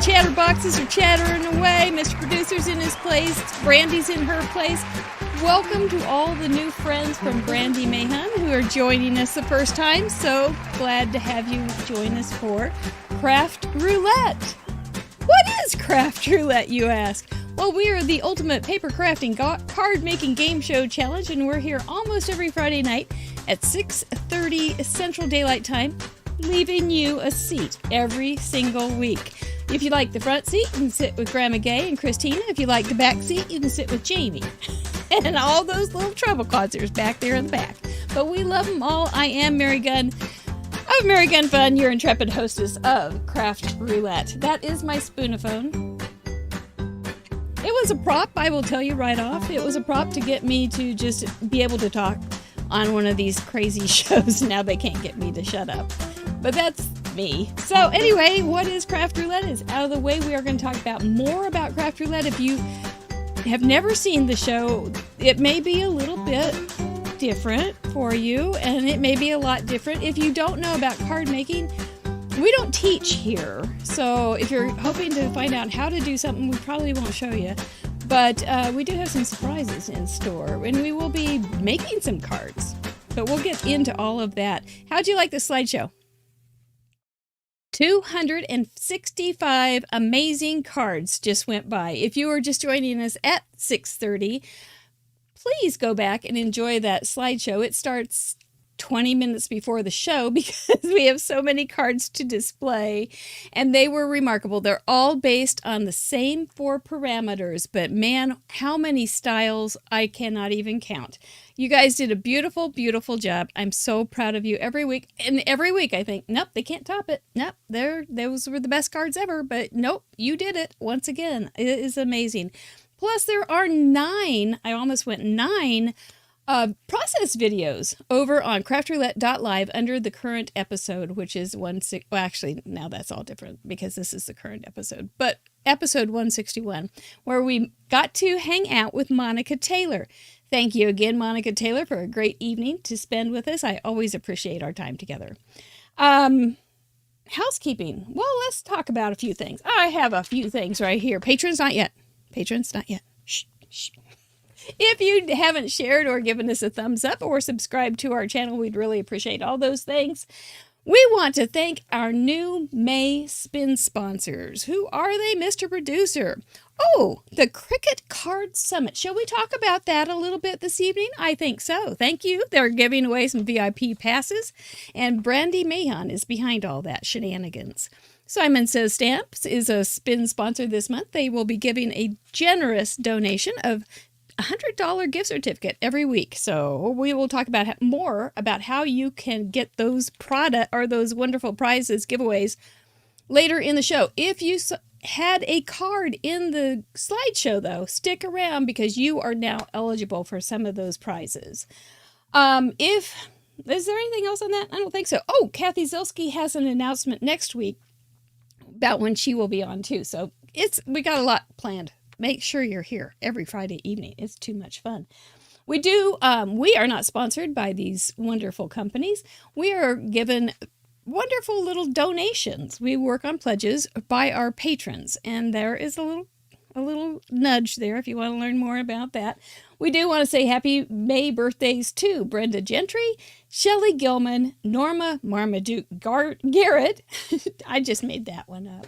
Chatterboxes are chattering away. Mr. Producer's in his place. Brandi's in her place. Welcome to all the new friends from Brandi Mahon who are joining us the first time. So glad to have you join us for Craft Roulette. What is Craft Roulette, you ask? Well, we are the ultimate paper crafting card making game show challenge, and we're here almost every Friday night at 6:30 Central Daylight Time, leaving you a seat every single week. If you like the front seat, you can sit with Grandma Gay and Christina. If you like the back seat, you can sit with Jamie. And all those little trouble causers back there in the back. But we love them all. I am Mary Gunn of Mary Gunn Fun, your intrepid hostess of Craft Roulette. That is my spoonaphone. It was a prop, I will tell you right off. It was a prop to get me to just be able to talk on one of these crazy shows. Now they can't get me to shut up. But that's me. So anyway, what is Craft Roulette is out of the way. We are going to talk about more about Craft Roulette. If you have never seen the show, it may be a little bit different for you, and it may be a lot different. If you don't know about card making, we don't teach here. So if you're hoping to find out how to do something, we probably won't show you. But we do have some surprises in store, and we will be making some cards. But we'll get into all of that. How'd you like the slideshow? 265 amazing cards just went by. If you were just joining us at 6:30, please go back and enjoy that slideshow. It starts 20 minutes before the show because we have so many cards to display, and they were remarkable. They're all based on the same 4 parameters, but man, how many styles, I cannot even count. You guys did a beautiful, beautiful job. I'm so proud of you every week. And every week I think, nope, they can't top it. Nope, those were the best cards ever. But nope, you did it once again. It is amazing. Plus, there are 9, I almost went 9, process videos over on craftroulette.live under the current episode, which is well, actually, now that's all different because this is the current episode. But episode 161, where we got to hang out with Monica Taylor. Thank you again, Monica Taylor, for a great evening to spend with us. I always appreciate our time together. Housekeeping. Well, let's talk about a few things. I have a few things right here. Patrons, not yet. Patrons, not yet. Shh, shh. If you haven't shared or given us a thumbs up or subscribed to our channel, we'd really appreciate all those things. We want to thank our new May spin sponsors. Who are they, Mr. Producer? Oh, the Cricket Card Summit. Shall we talk about that a little bit this evening? I think so. Thank you. They're giving away some VIP passes, and Brandi Mahon is behind all that shenanigans. Simon Says Stamps is a spin sponsor this month. They will be giving a generous donation of $100 gift certificate every week. So we will talk about more about how you can get those those wonderful prizes giveaways later in the show. If you had a card in the slideshow, though, stick around because you are now eligible for some of those prizes. If Is there anything else on that? I don't think so. Oh, Kathy Zilski has an announcement next week about when she will be on too. So we got a lot planned. Make sure you're here every Friday evening. It's too much fun. We are not sponsored by these wonderful companies. We are given wonderful little donations. We work on pledges by our patrons, and there is a little nudge there if you want to learn more about that. We do want to say happy May birthdays to Brenda Gentry, Shelley Gilman, Norma Marmaduke Garrett. I just made that one up.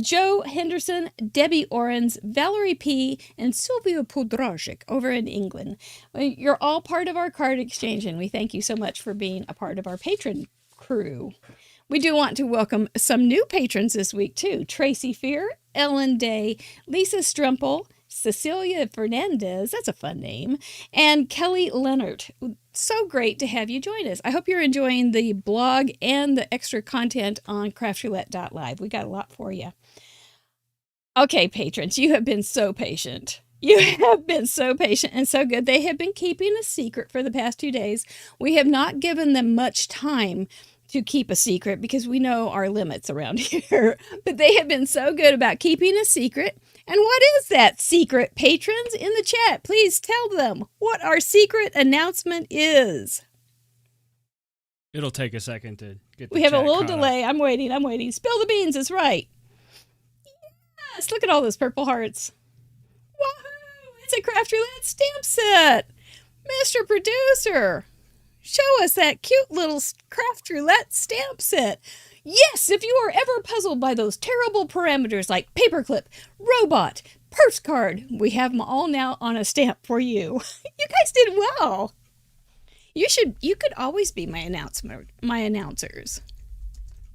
Joe Henderson, Debbie Orens, Valerie P., and Sylvia Podrasic over in England. You're all part of our card exchange, and we thank you so much for being a part of our patron crew. We do want to welcome some new patrons this week, too. Tracy Fear, Ellen Day, Lisa Strumple, Cecilia Fernandez, that's a fun name, and Kelly Leonard. So great to have you join us. I hope you're enjoying the blog and the extra content on craftroulette.live. We got a lot for you. Okay, patrons, you have been so patient. You have been so patient and so good. They have been keeping a secret for the past 2 days. We have not given them much time to keep a secret because we know our limits around here. But they have been so good about keeping a secret. And what is that secret, patrons? In the chat, please tell them what our secret announcement is. It'll take a second to get the We have a chat little caught delay. up. I'm waiting. Spill the beans is right. Yes, look at all those purple hearts. Woohoo! It's a Craft Roulette stamp set. Mr. Producer, show us that cute little Craft Roulette stamp set. Yes, if you are ever puzzled by those terrible parameters like paperclip, robot, postcard, we have them all now on a stamp for you. You guys did well. You could always be my announcers.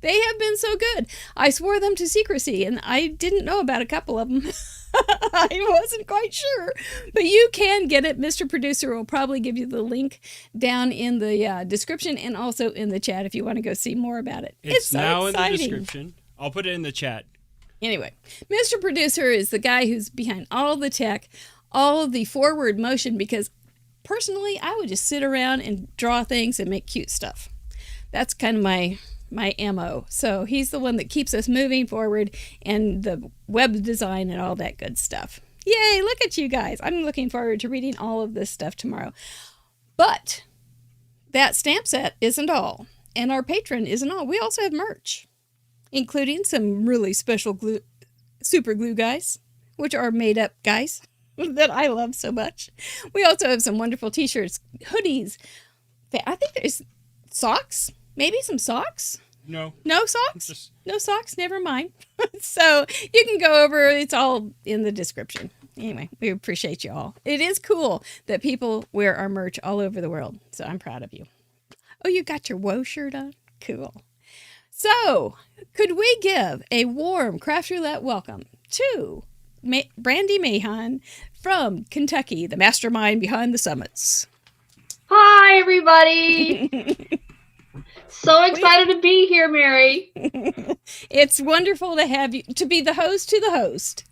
They have been so good. I swore them to secrecy, and I didn't know about a couple of them. I wasn't quite sure. But you can get it. Mr. Producer will probably give you the link down in the description and also in the chat if you want to go see more about it. It's so now exciting. In the description. I'll put it in the chat. Anyway, Mr. Producer is the guy who's behind all the tech, all of the forward motion, because personally, I would just sit around and draw things and make cute stuff. That's kind of my MO. So he's the one that keeps us moving forward and the web design and all that good stuff. Yay, look at you guys. I'm looking forward to reading all of this stuff tomorrow. But that stamp set isn't all. And our patron isn't all. We also have merch, including some really special super glue guys, which are made up guys that I love so much. We also have some wonderful t-shirts, hoodies. I think there's socks. Maybe some socks? No. No socks? No socks? Never mind. So you can go over. It's all in the description. Anyway, we appreciate you all. It is cool that people wear our merch all over the world. So I'm proud of you. Oh, you got your Woe shirt on? Cool. So could we give a warm Craft Roulette welcome to Brandi Mahon from Kentucky, the mastermind behind the summits. Hi, everybody. So excited to be here, Mary. It's wonderful to have you, to be the host to the host.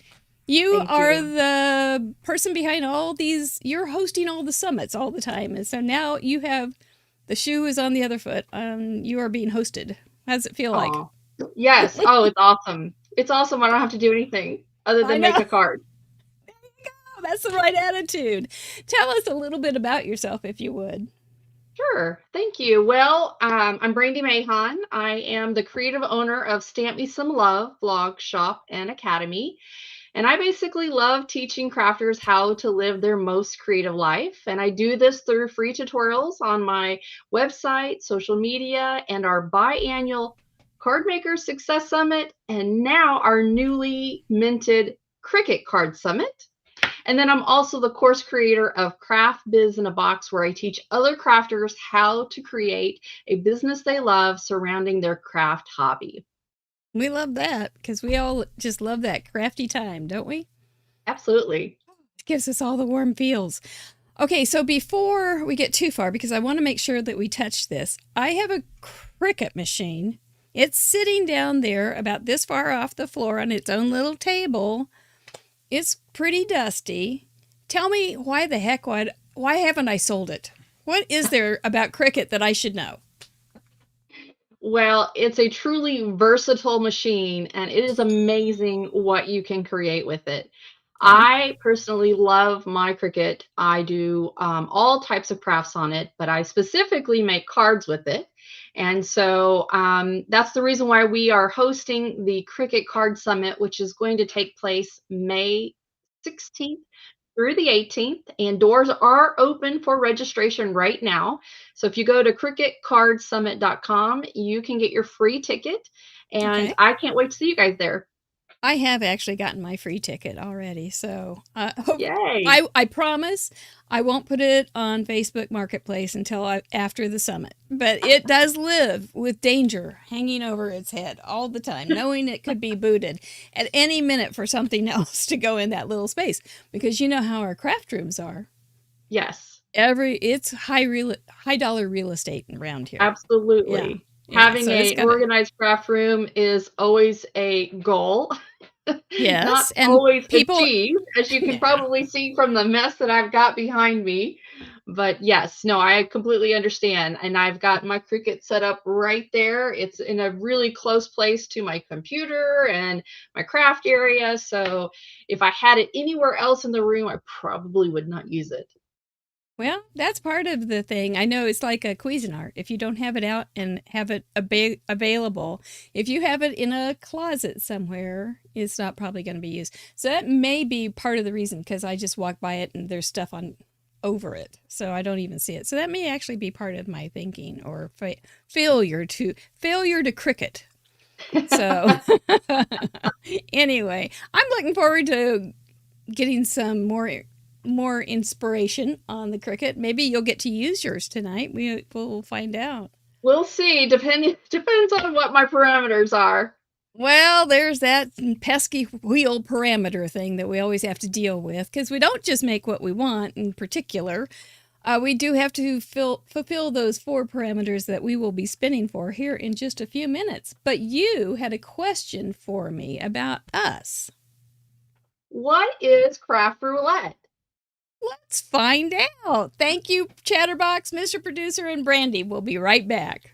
You are the person behind all these, you're hosting all the summits all the time. And so now you have, the shoe is on the other foot. You are being hosted. How does it feel like? Yes. Oh, it's awesome. It's awesome. I don't have to do anything other than make a card. There you go. That's the right attitude. Tell us a little bit about yourself, if you would. Sure. Thank you. Well, I'm Brandi Mahon. I am the creative owner of Stamp Me Some Love blog, shop, and academy. And I basically love teaching crafters how to live their most creative life. And I do this through free tutorials on my website, social media, and our biannual Card Maker Success Summit, and now our newly minted Cricut Card Summit. And then I'm also the course creator of Craft Biz in a Box, where I teach other crafters how to create a business they love surrounding their craft hobby. We love that because we all just love that crafty time, don't we? Absolutely. It gives us all the warm feels. Okay, so before we get too far, because I want to make sure that we touch this, I have a Cricut machine. It's sitting down there about this far off the floor on its own little table. It's pretty dusty. Tell me why haven't I sold it? What is there about cricket that I should know? Well, it's a truly versatile machine, and it is amazing what you can create with it. Okay. I personally love my Cricut. I do all types of crafts on it, but I specifically make cards with it. And so that's the reason why we are hosting the Cricut Card Summit, which is going to take place May 16th through the 18th, and doors are open for registration right now. So if you go to cricketcardsummit.com, you can get your free ticket, and Okay. I can't wait to see you guys there. I have actually gotten my free ticket already, so Yay. I promise I won't put it on Facebook Marketplace until after the summit. But it does live with danger hanging over its head all the time, knowing it could be booted at any minute for something else to go in that little space. Because you know how our craft rooms are. Yes, It's high dollar real estate around here. Yeah, absolutely. yeah. Having So it's an got to. organized craft room is always a goal. Not Yes, and always people. achieved, as you can Yeah. probably see from the mess that I've got behind me. But yes, no, I completely understand. And I've got my Cricut set up right there. It's in a really close place to my computer and my craft area. So if I had it anywhere else in the room, I probably would not use it. Well, that's part of the thing. I know it's like a Cuisinart. If you don't have it out and have it available, if you have it in a closet somewhere, it's not probably going to be used. So that may be part of the reason, because I just walk by it and there's stuff on over it, so I don't even see it. So that may actually be part of my thinking, or failure to cricket. So anyway, I'm looking forward to getting some more inspiration on the Cricut. Maybe you'll get to use yours tonight. We'll find out. We'll see. Depends on what my parameters are. Well, there's that pesky wheel parameter thing that we always have to deal with, because we don't just make what we want in particular. We do have to fulfill those 4 parameters that we will be spinning for here in just a few minutes. But you had a question for me about us. What is craft roulette? Let's find out. Thank you, Chatterbox, Mr. Producer, and Brandi. We'll be right back.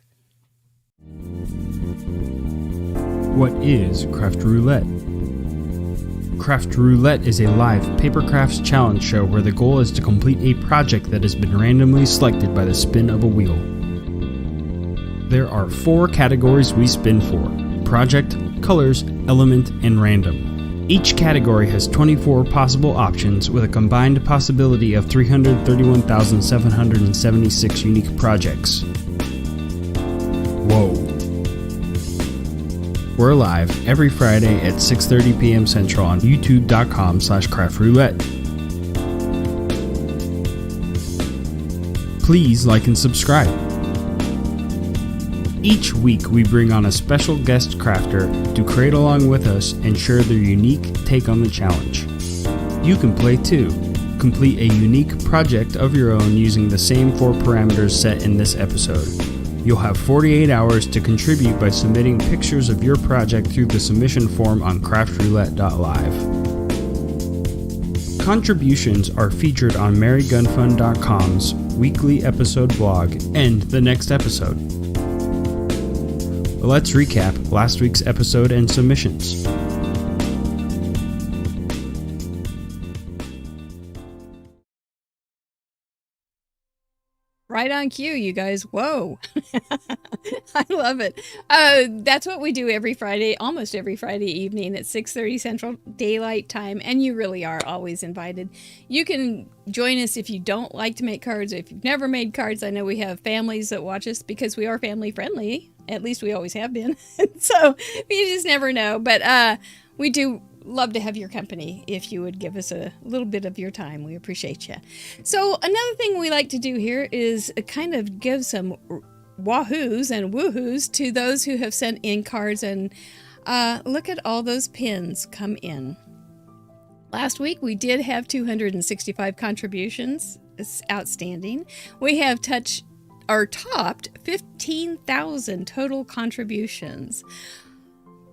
What is Craft Roulette? Craft Roulette is a live paper crafts challenge show where the goal is to complete a project that has been randomly selected by the spin of a wheel. There are 4 categories we spin for: project, colors, element, and random. Each category has 24 possible options with a combined possibility of 331,776 unique projects. Whoa. We're live every Friday at 6:30 p.m. Central on youtube.com/craftroulette. Please like and subscribe. Each week we bring on a special guest crafter to create along with us and share their unique take on the challenge. You can play too. Complete a unique project of your own using the same 4 parameters set in this episode. You'll have 48 hours to contribute by submitting pictures of your project through the submission form on craftroulette.live. Contributions are featured on marygunfund.com's weekly episode blog and the next episode. Let's recap last week's episode and submissions. Right on cue, you guys. Whoa. I love it. That's what we do every Friday, almost every Friday evening at 6:30 Central Daylight Time, and you really are always invited. You can join us if you don't like to make cards, or if you've never made cards. I know we have families that watch us because we are family friendly. At least we always have been. So you just never know. But we do love to have your company if you would give us a little bit of your time. We appreciate you. So another thing we like to do here is kind of give some wahoos and woohoos to those who have sent in cards, and look at all those pins come in. Last week we did have 265 contributions. It's outstanding. We have topped 15,000 total contributions.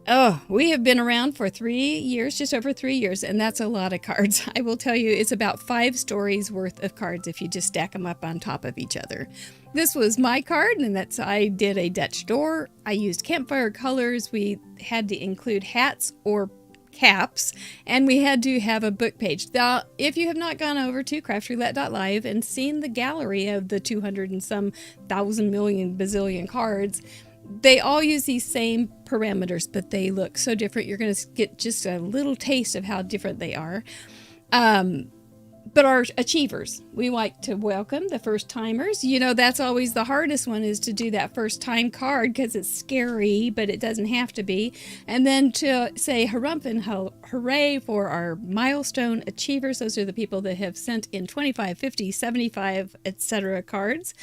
Oh, we have been around for 3 years, just over 3 years, and that's a lot of cards. I will tell you, it's about 5 stories worth of cards if you just stack them up on top of each other. This was my card, and I did a Dutch door. I used campfire colors. We had to include hats or caps, and we had to have a book page. Now, if you have not gone over to craftroulette.live and seen the gallery of the 200 and some thousand million bazillion cards, they all use these same parameters, but they look so different. You're going to get just a little taste of how different they are. But our achievers, we like to welcome the first timers. You know, that's always the hardest one, is to do that first time card, because it's scary, but it doesn't have to be. And then to say harumph and hooray for our milestone achievers. Those are the people that have sent in 25, 50, 75, etc. cards.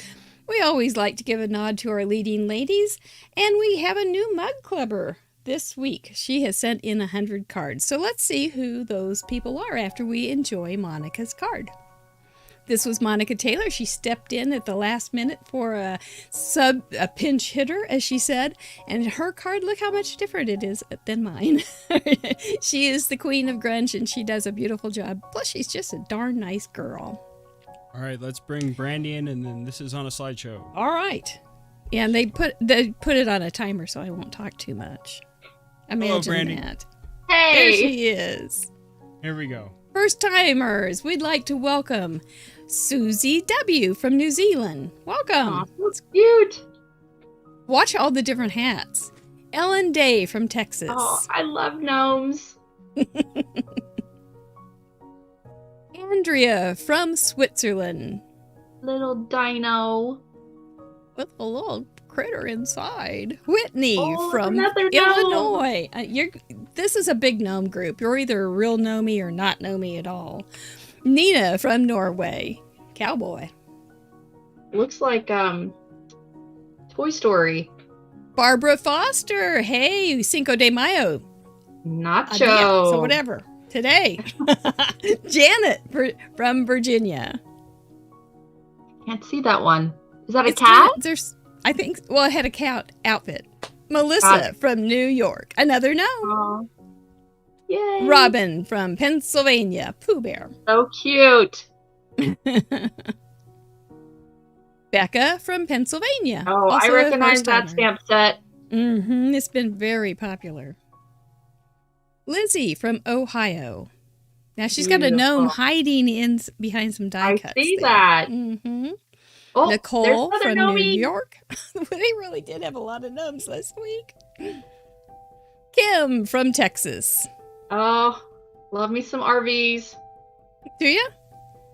We always like to give a nod to our leading ladies, and we have a new mug clubber this week. She has sent in 100 cards. So let's see who those people are after we enjoy Monica's card. This was Monica Taylor. She stepped in at the last minute for a pinch hitter, as she said, and her card, look how much different it is than mine. She is the queen of grunge, and she does a beautiful job. Plus, she's just a darn nice girl. All right, let's bring Brandi in, and then this is on a slideshow. All right. Yeah, and they put it on a timer, so I won't talk too much. Imagine Brandi. that. Hey! There she is. Here we go. First timers, we'd like to welcome Susie W. from New Zealand. Welcome. Aw, that's cute. Watch all the different hats. Ellen Day from Texas. Oh, I love gnomes. Andrea from Switzerland. Little dino. With a little critter inside. Whitney from another gnome. Illinois. This is a big gnome group. You're either a real gnomey or not gnomey at all. Nina from Norway. Cowboy. Looks like Toy Story. Barbara Foster. Hey, Cinco de Mayo. Nacho. Yeah, so whatever. Today. Janet from Virginia. Can't see that one. Is that a cat? I think, well, it had a cat outfit. Melissa from New York. Another gnome. Aw. Yay. Robin from Pennsylvania. Pooh Bear. So cute. Becca from Pennsylvania. Oh, also I recognize that stamp set. It's been very popular. Lizzie from Ohio. Now she's got a gnome hiding behind some die cuts. I see there. that. Oh, Nicole from New Nomi. York. They really did have a lot of gnomes this week. Kim from Texas. Oh, love me some RVs. Do you?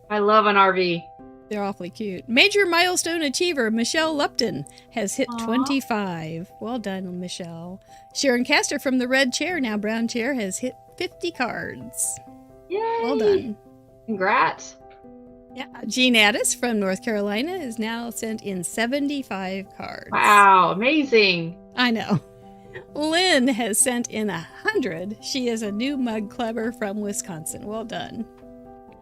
I love an RV. They're awfully cute. Major milestone achiever Michelle Lupton has hit 25. Well done, Michelle. Sharon Castor from the red chair, now brown chair, has hit 50 cards. Yay! Well done. Congrats. Yeah, Jean Addis from North Carolina is now sent in 75 cards. Wow, amazing. I know. Lynn has sent in 100. She is a new mug clubber from Wisconsin. Well done.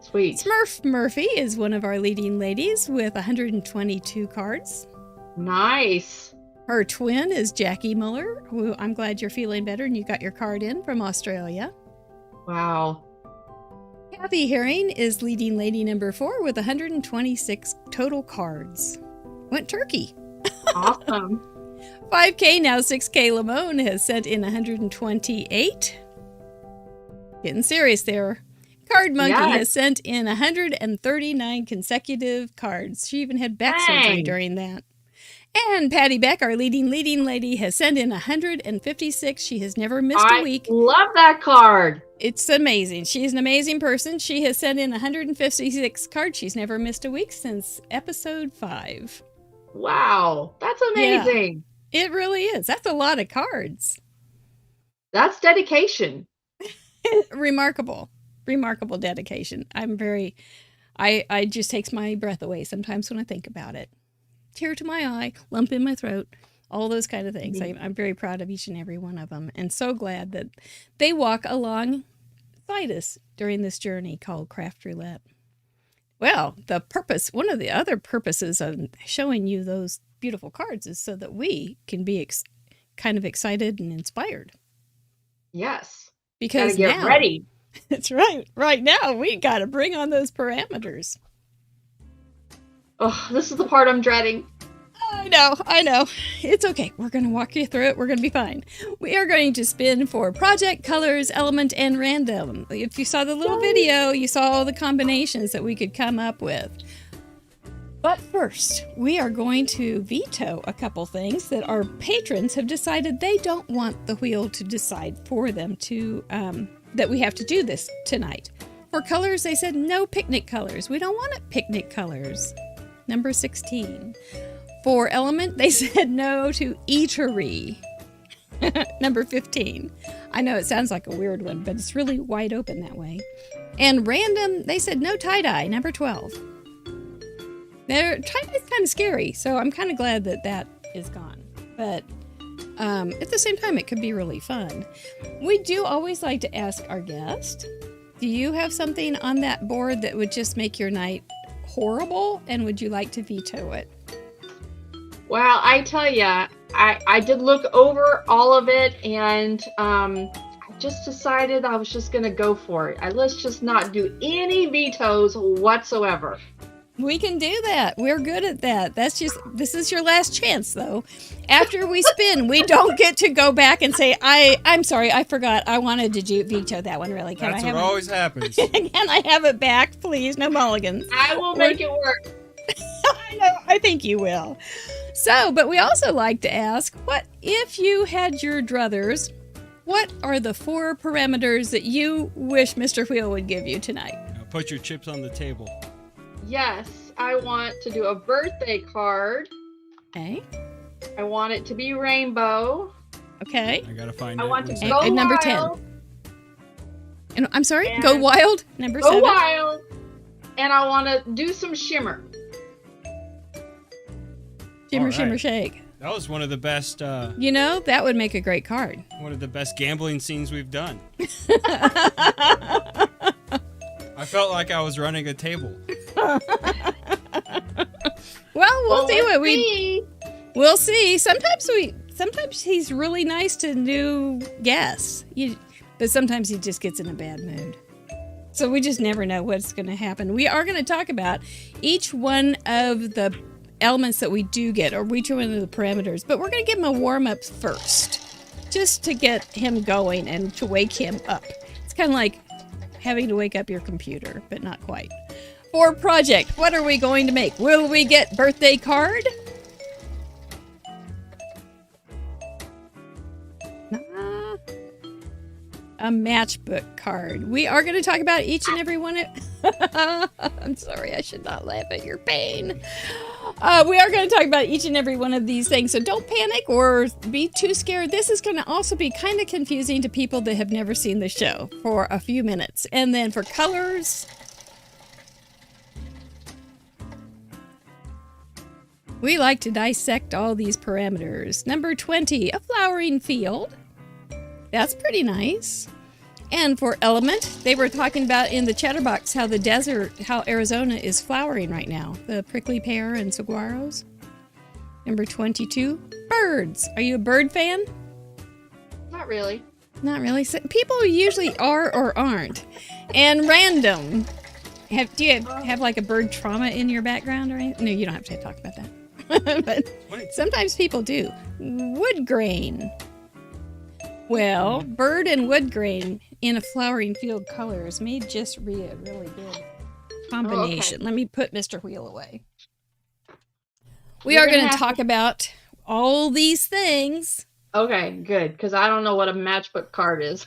Sweet. Smurf Murphy is one of our leading ladies with 122 cards. Nice. Her twin is Jackie Muller, who I'm glad you're feeling better and you got your card in from Australia. Wow. Kathy Herring is leading lady number 4 with 126 total cards. Went turkey. Awesome. 5K, now 6K Lamone has sent in 128. Getting serious there. Card Monkey has sent in 139 consecutive cards. She even had back surgery during that. And Patty Beck, our leading lady, has sent in 156. She has never missed a week. I love that card. It's amazing. She's an amazing person. She has sent in 156 cards. She's never missed a week since episode 5. Wow, that's amazing. Yeah, it really is. That's a lot of cards. That's dedication. Remarkable dedication. I just takes my breath away sometimes when I think about it. Tear to my eye, lump in my throat, all those kind of things. I'm very proud of each and every one of them, and so glad that they walk alongside us during this journey called Craft Roulette. Well, one of the other purposes of showing you those beautiful cards is so that we can be kind of excited and inspired. Yes. Because Gotta get now, ready. that's right. Right now, we got to bring on those parameters. Oh, this is the part I'm dreading. I know. It's okay. We're going to walk you through it. We're going to be fine. We are going to spin for project, colors, element, and random. If you saw the little video, you saw all the combinations that we could come up with. But first, we are going to veto a couple things that our patrons have decided they don't want the wheel to decide for them to, that we have to do this tonight. For colors, they said no picnic colors. We don't want picnic colors. Number 16. For element, they said no to eatery. Number 15. I know it sounds like a weird one, but it's really wide open that way. And random, they said no tie-dye. Number 12. Tie-dye's kind of scary, so I'm kind of glad that that is gone. But at the same time, it could be really fun. We do always like to ask our guest, do you have something on that board that would just make your night horrible, and would you like to veto it? Well, I tell ya, I did look over all of it, and I just decided I was just going to go for it. Let's just not do any vetoes whatsoever. We can do that. We're good at that. This is your last chance, though. After we spin, we don't get to go back and say, I'm sorry, I forgot. I wanted to veto that one, really. That's what always happens. Can I have it back, please? No mulligans. I will make it work. I know. I think you will. So, but we also like to ask, what if you had your druthers, what are the 4 parameters that you wish Mr. Wheel would give you tonight? Now put your chips on the table. Yes, I want to do a birthday card. Okay. I want it to be rainbow. Okay. I gotta find it. I want to One go and number wild. 10. And I'm sorry, And go wild. Number Go 7. wild. And I want to do some shimmer. Shimmer, All shimmer, right. shake. That was one of the best. That would make a great card. One of the best gambling scenes we've done. I felt like I was running a table. Well, we'll see what see. we'll see. Sometimes he's really nice to new guests. But sometimes he just gets in a bad mood. So we just never know what's going to happen. We are going to talk about each one of the elements that we do get, or each one of the parameters, but we're going to give him a warm-up first, just to get him going and to wake him up. It's kind of like having to wake up your computer, but not quite. For project, what are we going to make? Will we get birthday card? A matchbook card. We are going to talk about each and every one of... I'm sorry, I should not laugh at your pain. We are going to talk about each and every one of these things, so don't panic or be too scared. This is going to also be kind of confusing to people that have never seen the show for a few minutes. And then for colors... we like to dissect all these parameters. Number 20, a flowering field. That's pretty nice. And for element, they were talking about in the chatterbox how the desert, how Arizona is flowering right now. The prickly pear and saguaros. Number 22, birds. Are you a bird fan? Not really. Not really. So people usually are or aren't. And random. Do you have like a bird trauma in your background or anything? No, you don't have to talk about that. But sometimes people do. Wood grain. Well, bird and wood grain in a flowering field colors made just be a really good combination. Okay. Let me put Mr. Wheel away. We are going to talk about all these things. Okay, good, because I don't know what a matchbook card is.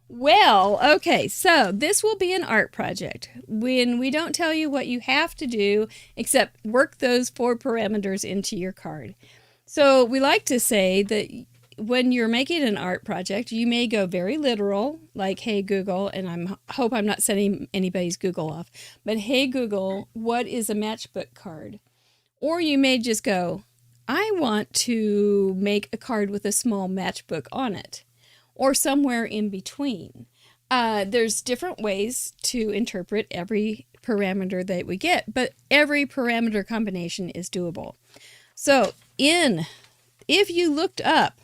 Well, okay, so this will be an art project. When we don't tell you what you have to do, except work those 4 parameters into your card. So we like to say that when you're making an art project, you may go very literal, like, hey, Google, and I hope I'm not setting anybody's Google off, but hey, Google, what is a matchbook card? Or you may just go, I want to make a card with a small matchbook on it, or somewhere in between. There's different ways to interpret every parameter that we get, but every parameter combination is doable. So if you looked up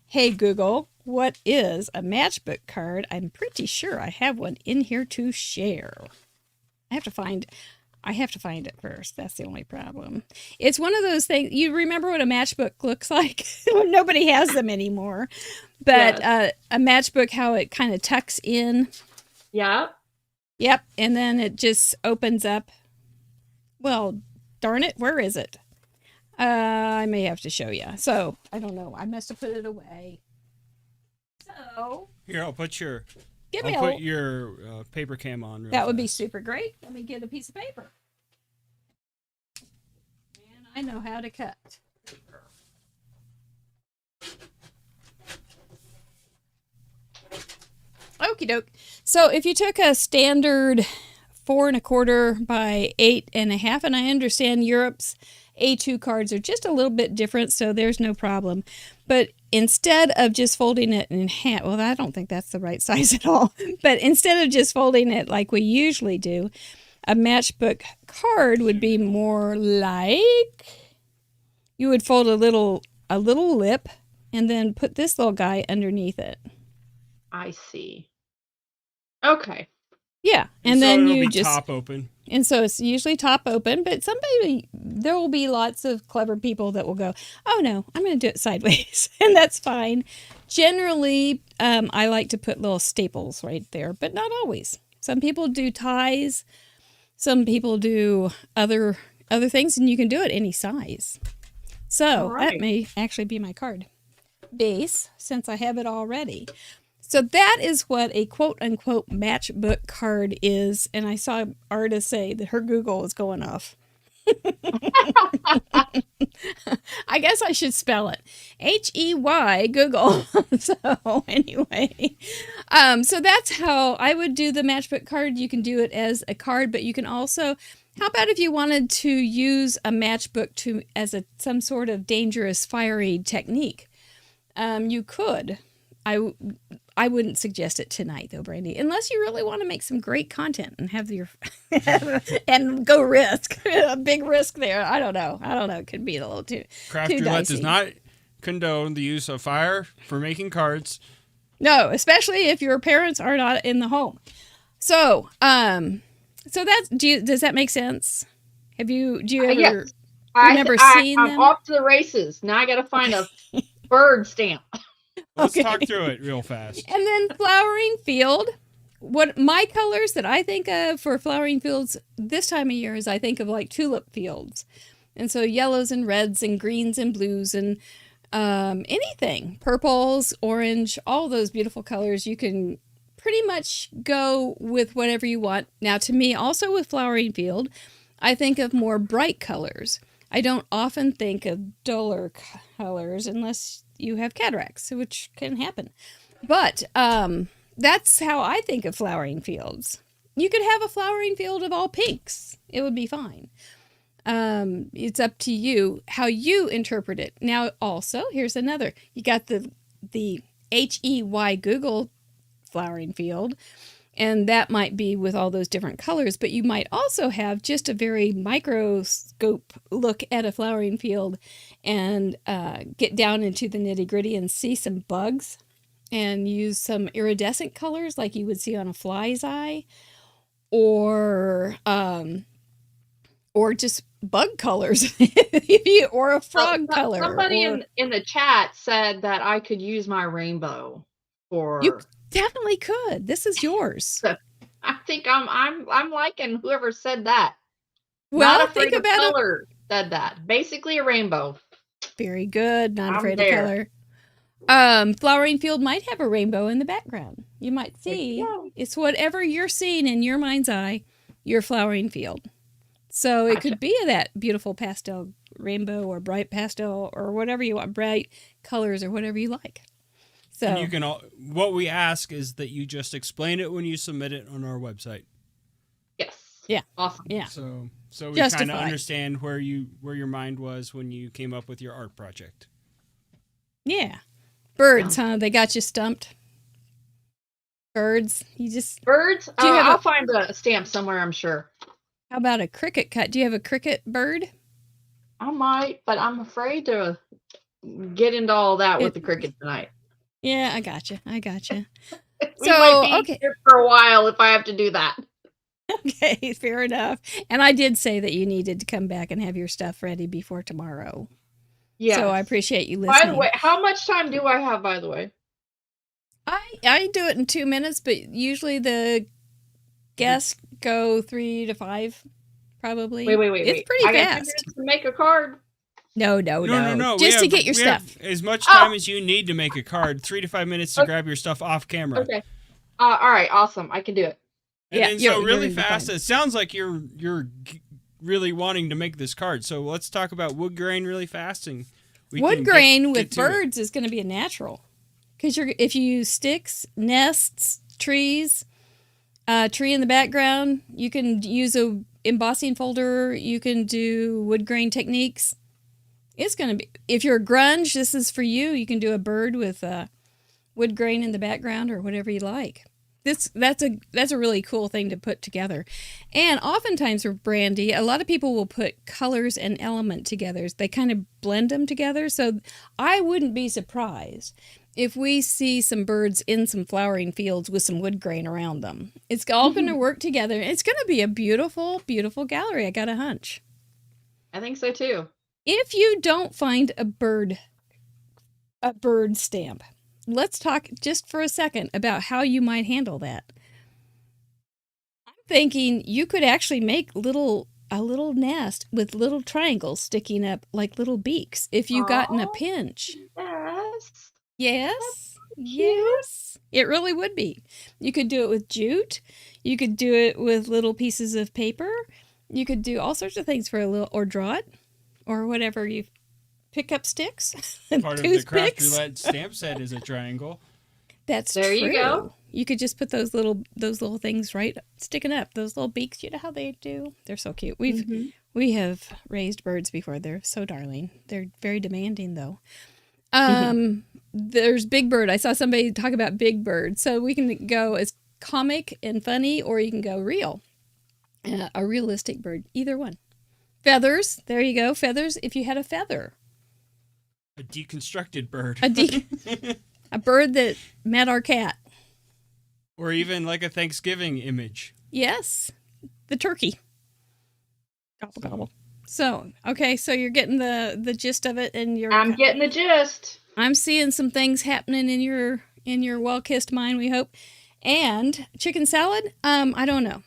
Hey Google, what is a matchbook card? I'm pretty sure I have one in here to share. I have to find it first. That's the only problem. It's one of those things. You remember what a matchbook looks like? Nobody has them anymore. But Yes. a matchbook, how it kind of tucks in. Yeah. Yep. And then it just opens up. Well, darn it. Where is it? I may have to show you. So, I don't know. I must have put it away. So, Here, I'll put your paper cam on. That would be super great. Let me get a piece of paper. And I know how to cut paper. Okie doke. So if you took a standard 4 1/4 by 8 1/2, and I understand Europe's A2 cards are just a little bit different, so there's no problem. But instead of just folding it in half, well, I don't think that's the right size at all. But instead of just folding it like we usually do, a matchbook card would be more like you would fold a little lip and then put this little guy underneath it. I see. Okay. Yeah, and then it'll you be just top open. And so it's usually top open, but there will be lots of clever people that will go, oh no, I'm going to do it sideways. And that's fine. Generally, I like to put little staples right there, but not always. Some people do ties. Some people do other things, and you can do it any size. So that may actually be my card base, since I have it already. So that is what a quote-unquote matchbook card is. And I saw Arda say that her Google is going off. I guess I should spell it. H-E-Y, Google. So anyway, so that's how I would do the matchbook card. You can do it as a card, but you can also, how about if you wanted to use a matchbook as some sort of dangerous, fiery technique? You could. I wouldn't suggest it tonight, though, Brandi, unless you really want to make some great content and have your and go risk a big risk there. I don't know. It could be a little too Craft too Roulette dicey. does not condone the use of fire for making cards. No, especially if your parents are not in the home. So, does that make sense? Do you ever Yes. remember seeing them? I'm off to the races. Now I got to find a bird stamp. Let's Okay. talk through it real fast. And then flowering field. What my colors that I think of for flowering fields this time of year is I think of like tulip fields. And so yellows and reds and greens and blues and anything. Purples, orange, all those beautiful colors. You can pretty much go with whatever you want. Now, to me, also with flowering field, I think of more bright colors. I don't often think of duller colors unless you have cataracts, which can happen. But that's how I think of flowering fields. You could have a flowering field of all pinks. It would be fine. It's up to you how you interpret it. Now, also, here's another. You got the HEY Google flowering field, and that might be with all those different colors, but you might also have just a very microscope look at a flowering field and get down into the nitty-gritty and see some bugs and use some iridescent colors like you would see on a fly's eye, or just bug colors or a frog color. Somebody in the chat said that I could use my rainbow for. You definitely could. This is yours. I think I'm liking whoever said that. Well, Not afraid think of about color said that. Basically a rainbow. Very good. Not I'm afraid there. of color. Flowering field might have a rainbow in the background. You might see. It's whatever you're seeing in your mind's eye, your flowering field. So it could be that beautiful pastel rainbow or bright pastel or whatever you want, bright colors or whatever you like. So And you can what we ask is that you just explain it when you submit it on our website. Yes. Yeah. Awesome. Yeah. So we Justify. kind of understand where your mind was when you came up with your art project. Yeah. Birds, huh? They got you stumped. Birds. Birds? Do you have I'll find a stamp somewhere, I'm sure. How about a cricket cut? Do you have a cricket bird? I might, but I'm afraid to get into all that with the cricket tonight. Yeah, I gotcha. We might be Okay. here for a while if I have to do that. Okay, fair enough. And I did say that you needed to come back and have your stuff ready before tomorrow. Yes. So I appreciate you By the listening. way, how much time do I have, by the way? I do it in 2 minutes, but usually the guests go 3 to 5, probably. Wait. It's pretty I got 2 fast. minutes to make a card. No. Just to get your we stuff. have as much time as you need to make a card. 3 to 5 minutes to grab your stuff off camera. Okay. All right. Awesome. I can do it. And Yeah, then you're really gonna be fast. fine. It sounds like you're really wanting to make this card. So let's talk about wood grain really fast, and Wood grain with get to it. birds is going to be a natural, because if you use sticks, nests, trees, tree in the background, you can use a embossing folder. You can do wood grain techniques. It's going to be, if you're a grunge, this is for you. You can do a bird with wood grain in the background or whatever you like. That's a really cool thing to put together. And oftentimes for Brandi, a lot of people will put colors and element together. They kind of blend them together. So I wouldn't be surprised if we see some birds in some flowering fields with some wood grain around them. It's all going to work together. It's going to be a beautiful, beautiful gallery. I got a hunch. I think so too. If you don't find a bird stamp, let's talk just for a second about how you might handle that. I'm thinking you could actually make a little nest with little triangles sticking up like little beaks if you got in a pinch. Yes. Yes. It really would be. You could do it with jute. You could do it with little pieces of paper. You could do all sorts of things for a little, or draw it, or whatever you pick up sticks. Part of the Craft Roulette stamp set is a triangle. That's there true. You go. You could just put those little things right sticking up, those little beaks. You know how they do? They're so cute. We have raised birds before. They're so darling. They're very demanding though. There's Big Bird. I saw somebody talk about Big Bird. So we can go as comic and funny, or you can go real. A realistic bird. Either one. Feathers. There you go. Feathers. If you had a feather. A deconstructed bird. A bird that met our cat. Or even like a Thanksgiving image. Yes. The turkey. Gobble, gobble. So, okay, so you're getting the gist of it, and I'm getting the gist. I'm seeing some things happening in your well-kissed mind, we hope. And chicken salad? I don't know.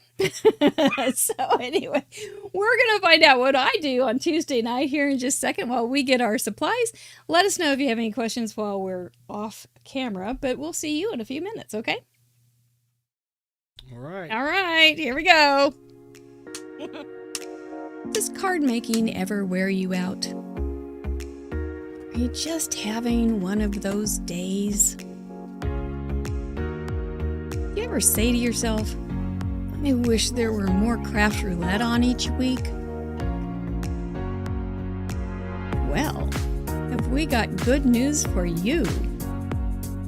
So anyway, we're going to find out what I do on Tuesday night here in just a second while we get our supplies. Let us know if you have any questions while we're off camera, but we'll see you in a few minutes, okay? All right, here we go. Does card making ever wear you out? Are you just having one of those days? Do you ever say to yourself, I wish there were more Craft Roulette on each week? Well, have we got good news for you?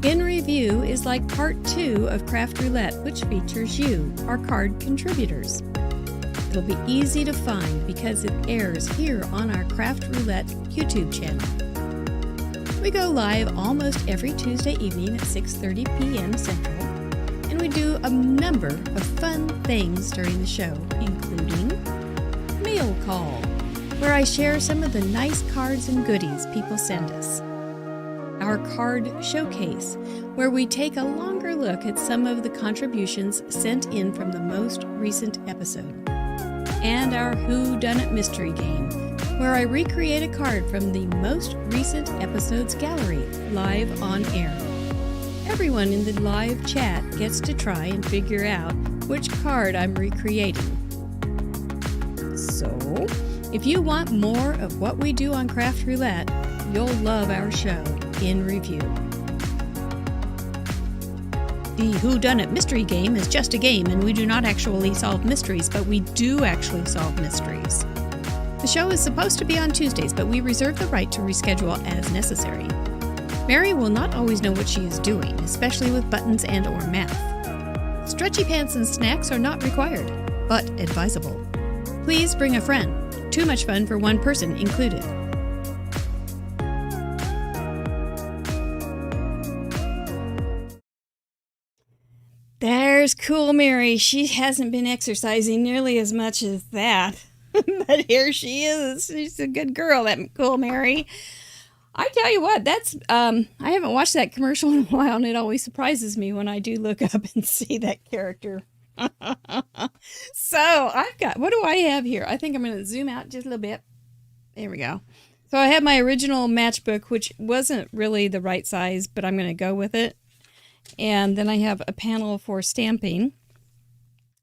In Review is like part 2 of Craft Roulette, which features you, our card contributors. It'll be easy to find because it airs here on our Craft Roulette YouTube channel. We go live almost every Tuesday evening at 6:30 p.m. Central, and we do a number of fun things during the show, including Mail Call, where I share some of the nice cards and goodies people send us. Our Card Showcase, where we take a longer look at some of the contributions sent in from the most recent episode. And our Who Done It mystery game, where I recreate a card from the most recent episode's gallery, live on air. Everyone in the live chat gets to try and figure out which card I'm recreating. So, if you want more of what we do on Craft Roulette, you'll love our show, In Review. The Whodunit mystery game is just a game, and we do not actually solve mysteries, but we do actually solve mysteries. The show is supposed to be on Tuesdays, but we reserve the right to reschedule as necessary. Mary will not always know what she is doing, especially with buttons and or math. Stretchy pants and snacks are not required, but advisable. Please bring a friend. Too much fun for one person included. there's Cool Mary. She hasn't been exercising nearly as much as that. But here she is. She's a good girl, that Cool Mary. I tell you what, that's I haven't watched that commercial in a while, and it always surprises me when I do look up and see that character. So I've got, what do I have here? I think I'm going to zoom out just a little bit. There we go. So I have my original matchbook, which wasn't really the right size, but I'm going to go with it. And then I have a panel for stamping.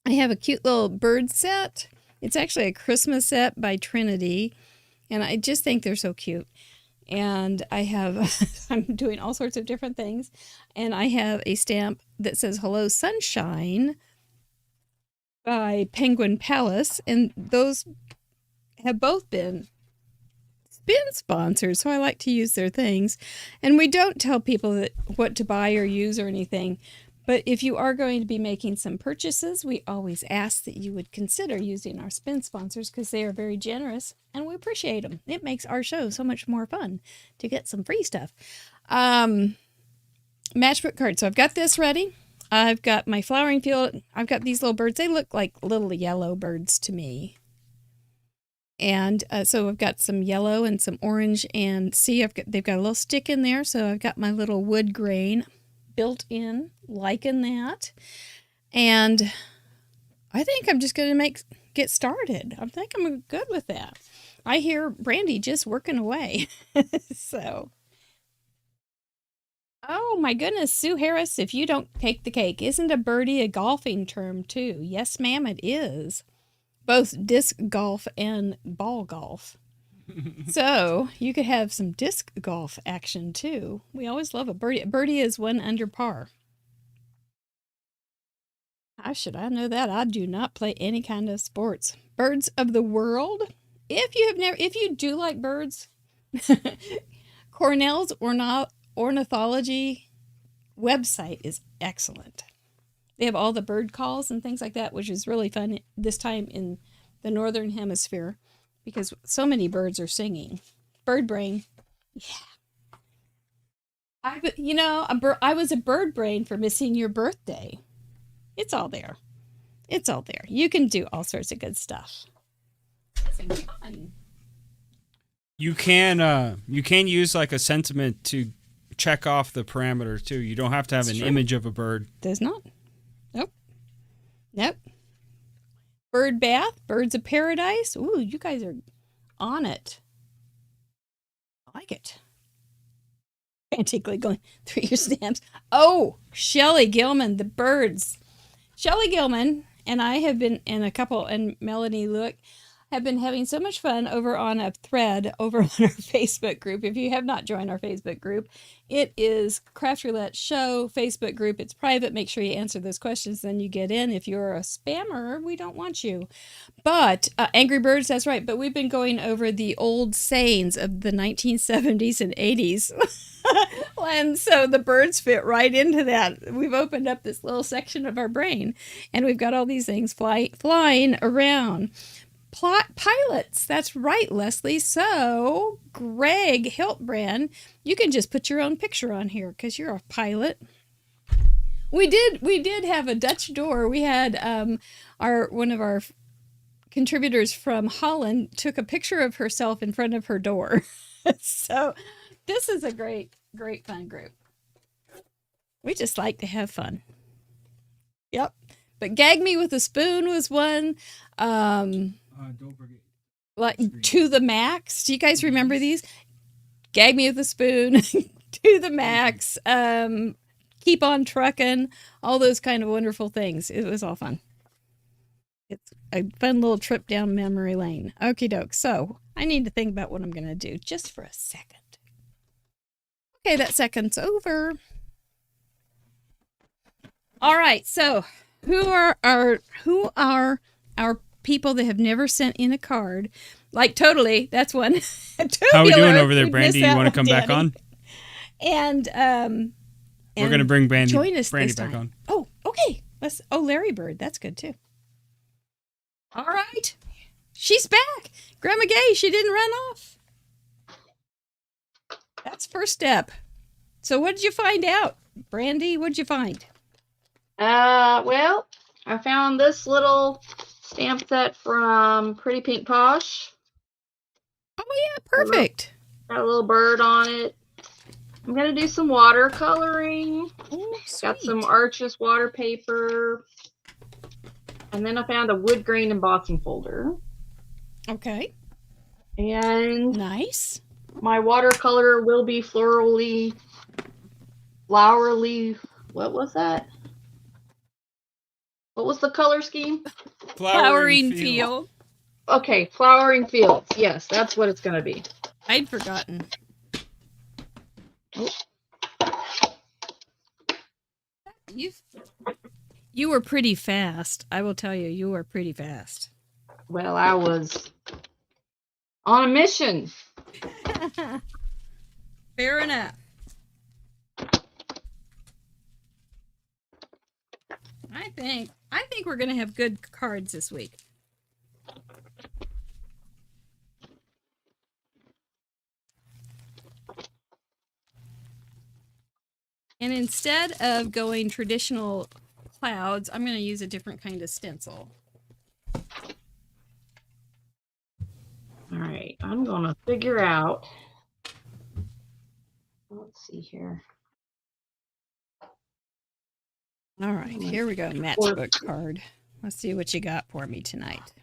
I have a cute little bird set. It's actually a Christmas set by Trinity, and I just think they're so cute. And I have, I'm doing all sorts of different things, and I have a stamp that says Hello Sunshine by Penguin Palace, and those have both been spin sponsors, so I like to use their things. And we don't tell people that what to buy or use or anything, but if you are going to be making some purchases, we always ask that you would consider using our spin sponsors because they are very generous and we appreciate them. It makes our show so much more fun to get some free stuff. Matchbook cards. So I've got this ready. I've got my flowering field. I've got these little birds. They look like little yellow birds to me. And so I've got some yellow and some orange, and see, they've got a little stick in there. So I've got my little wood grain built in, liking that. And I think I'm just going to get started. I think I'm good with that. I hear Brandi just working away. So, oh my goodness, Sue Harris, if you don't take the cake, isn't a birdie a golfing term too? Yes, ma'am, it is. Both disc golf and ball golf. So you could have some disc golf action too. We always love a birdie. A birdie is 1 under par. How should I know that? I do not play any kind of sports. Birds of the world. If you do like birds, Cornell's ornithology website is excellent. They have all the bird calls and things like that, which is really fun this time in the Northern Hemisphere because so many birds are singing. Bird brain. Yeah. I was a bird brain for missing your birthday. It's all there. It's all there. You can do all sorts of good stuff. It's fun. You can use like a sentiment to check off the parameter too. You don't have to have That's an true. image of a bird. Does not. Nope. Bird bath, birds of paradise. Ooh, you guys are on it. I like it. Frantically going through your stamps. Oh, Shelley Gilman, the birds. Shelley Gilman and I have been, and Melanie Lewick have been having so much fun over on a thread over on our Facebook group. If you have not joined our Facebook group, it is Craft Roulette Show Facebook group. It's private. Make sure you answer those questions, then you get in. If you're a spammer, we don't want you. But Angry Birds, that's right. But we've been going over the old sayings of the 1970s and 80s. And so the birds fit right into that. We've opened up this little section of our brain, and we've got all these things flying around. Pilots, that's right, Leslie. So Greg Hiltbrand, you can just put your own picture on here because you're a pilot. We did have a Dutch door. We had one of our contributors from Holland took a picture of herself in front of her door. So this is a great fun group. We just like to have fun. Yep. But Gag Me with a Spoon was one. Don't forget. Like To the Max. Do you guys remember these? Gag Me with a Spoon, To the Max, Keep on Truckin', all those kind of wonderful things. It was all fun. It's a fun little trip down memory lane. Okie doke. So I need to think about what I'm going to do just for a second. Okay, that second's over. All right. So who are our people that have never sent in a card? Like totally, that's one. How are we doing over there, Brandi? You want to come back on? And we're going to bring Brandi back on. Oh, okay. Larry Bird, that's good too. All right, she's back. Grandma Gay, she didn't run off. That's first step. So what did you find out, Brandi? What did you find? Well, I found this little stamp set from Pretty Pink Posh. Oh yeah, perfect. Got a little bird on it. I'm gonna do some watercoloring. Oh, sweet. Got some Arches water paper. And then I found a wood grain embossing folder. Okay. And nice. My watercolor will be flowerly. What was that? What was the color scheme? Flowering field. Okay, flowering fields. Yes, that's what it's gonna be. I'd forgotten. Oh. You were pretty fast. I will tell you, you were pretty fast. Well, I was on a mission. Fair enough. I think we're going to have good cards this week. And instead of going traditional clouds, I'm going to use a different kind of stencil. All right, I'm going to figure out. Let's see here. All right, here we go. Matchbook card. Let's see what you got for me tonight.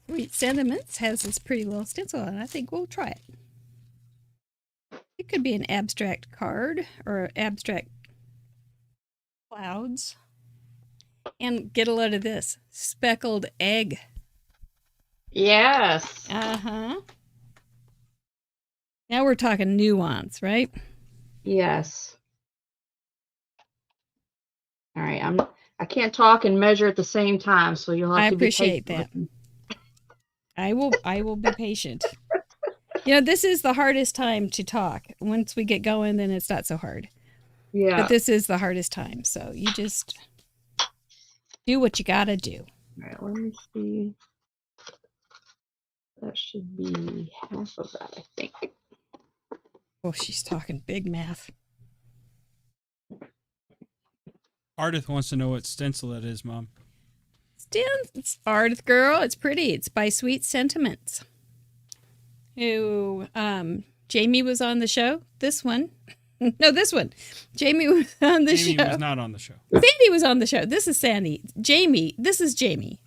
Sweet Sentiments has this pretty little stencil, and I think we'll try it. It could be an abstract card or abstract clouds. And get a load of this. Speckled egg. Yes. Uh-huh. Now we're talking nuance, right? Yes. All right, I can't talk and measure at the same time, so you'll have to be patient. I appreciate that. I will be patient. You know, this is the hardest time to talk. Once we get going, then it's not so hard. Yeah. But this is the hardest time, so you just do what you gotta do. All right, let me see. That should be half of that, I think. Oh, she's talking big math. Ardith wants to know what stencil that is, Mom. It's Ardith Girl. It's pretty. It's by Sweet Sentiments. Who, Jamie was on the show. This one. No, this one. Jamie was on the show. Jamie was not on the show. Sandy was on the show. This is Sandy. Jamie. This is Jamie.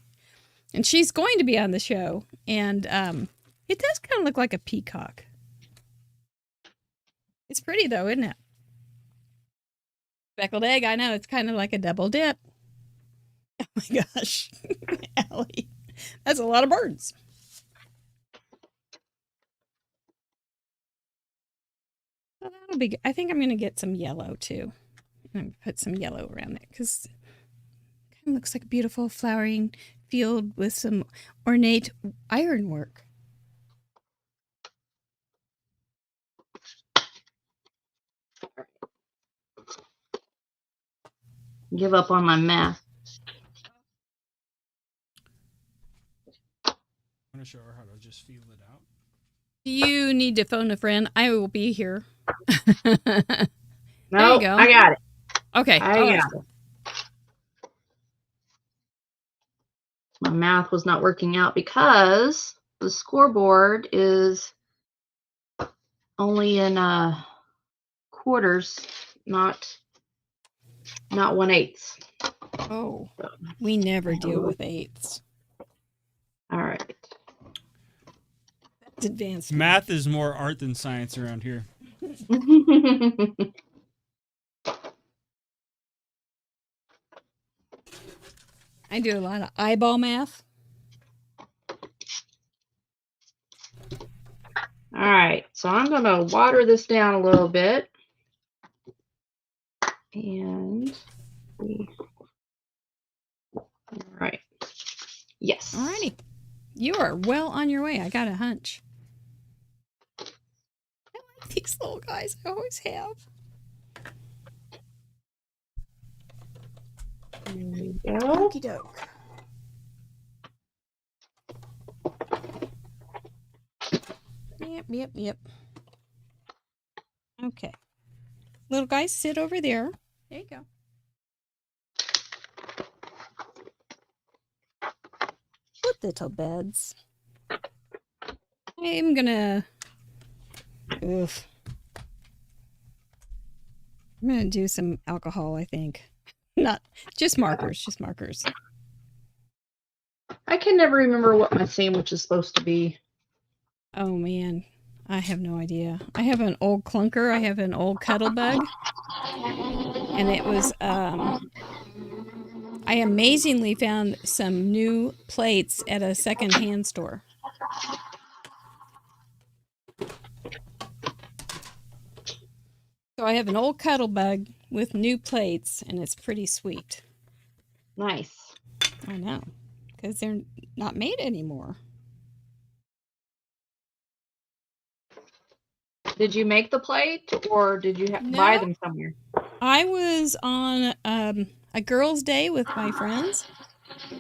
And she's going to be on the show. And it does kind of look like a peacock. It's pretty, though, isn't it? Speckled egg, I know. It's kind of like a double dip. Oh, my gosh. Allie. That's a lot of birds. Well, that'll be good. I think I'm going to get some yellow, too. And put some yellow around it, because it kind of looks like a beautiful flowering field with some ornate ironwork. Give up on my math. I'm going to show her how to just feel it out. You need to phone a friend. I will be here. No, go. I got it. Okay. I got it. My math was not working out because the scoreboard is only in quarters, not 1/8. Oh, we never deal with eighths. All right. That's advanced. Math is more art than science around here. I do a lot of eyeball math. All right, so I'm going to water this down a little bit. And all right. Yes. All righty. You are well on your way. I got a hunch. I like these little guys. I always have. There we go. Okie doke. Yep. Okay. Little guys, sit over there. There you go. Good little beds. I'm gonna... Oof. I'm gonna do some alcohol, I think. Not... Just markers. Just markers. I can never remember what my sandwich is supposed to be. Oh, man. I have no idea. I have an old clunker. I have an old Cuttlebug. And it was... I amazingly found some new plates at a second-hand store. So I have an old Cuttlebug with new plates, and it's pretty sweet. Nice. I know, because they're not made anymore. Did you make the plate, or did you buy them somewhere? I was on a girls' day with my friends,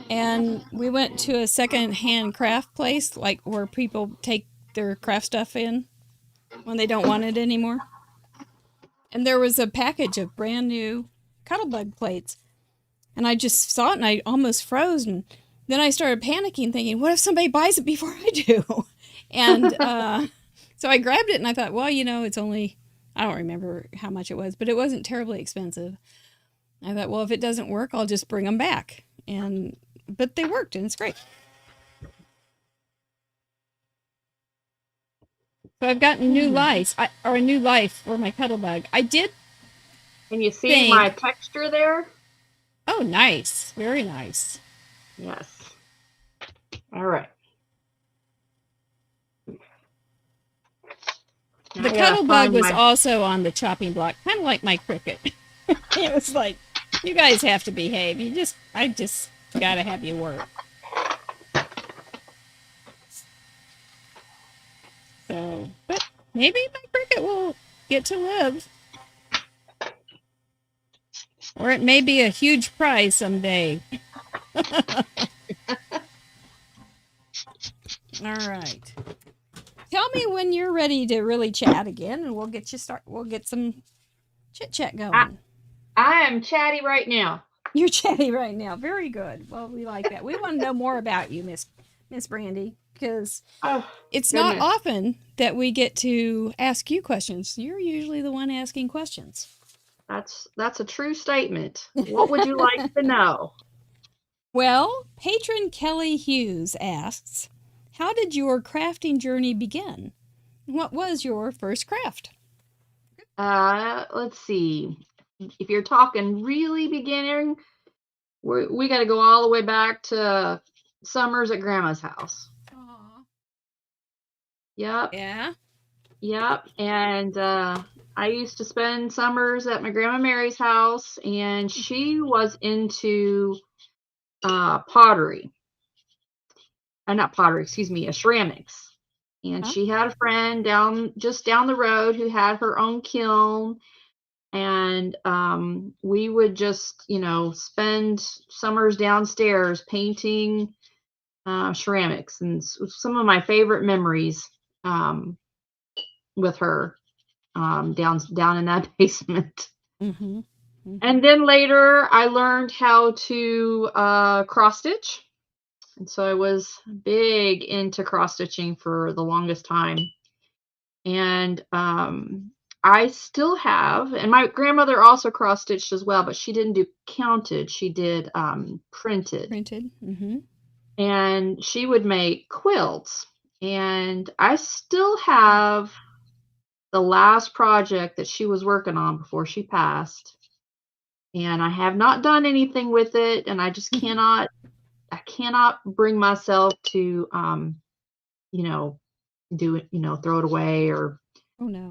and we went to a second-hand craft place, like where people take their craft stuff in when they don't want it anymore. And there was a package of brand new Cuttlebug plates, and I just saw it, and I almost froze, and then I started panicking, thinking, what if somebody buys it before I do? And so I grabbed it, and I thought, well, it's only, I don't remember how much it was, but it wasn't terribly expensive. I thought, well, if it doesn't work, I'll just bring them back. But they worked, and it's great. So I've gotten a new life for my Cuttlebug. I did. Can you see my texture there? Oh, nice. Very nice. Yes. All right. The Cuttlebug was also on the chopping block, kind of like my Cricket. It was like, you guys have to behave. I just got to have you work. So, but maybe my Cricket will get to live. Or it may be a huge prize someday. All right. Tell me when you're ready to really chat again, and we'll get some chit-chat going. I am chatty right now. You're chatty right now. Very good. Well, we like that. We want to know more about you, Miss Brandi, because it's not often that we get to ask you questions. You're usually the one asking questions. That's a true statement. What would you like to know? Well, patron Kelly Hughes asks, how did your crafting journey begin? What was your first craft? Let's see. If you're talking really beginning, we got to go all the way back to summers at Grandma's house. Aww. Yep. Yeah. Yep. And I used to spend summers at my Grandma Mary's house, and she was into pottery. Not pottery, excuse me, ceramics. And she had a friend just down the road who had her own kiln. And we would just, spend summers downstairs painting ceramics. And some of my favorite memories with her down in that basement. Mm-hmm. Mm-hmm. And then later I learned how to cross stitch. And so I was big into cross stitching for the longest time. And I still have, and my grandmother also cross stitched as well, but she didn't do counted. She did printed. Printed. Mm-hmm. And she would make quilts. And I still have the last project that she was working on before she passed. And I have not done anything with it. And I just cannot bring myself to, do it, throw it away or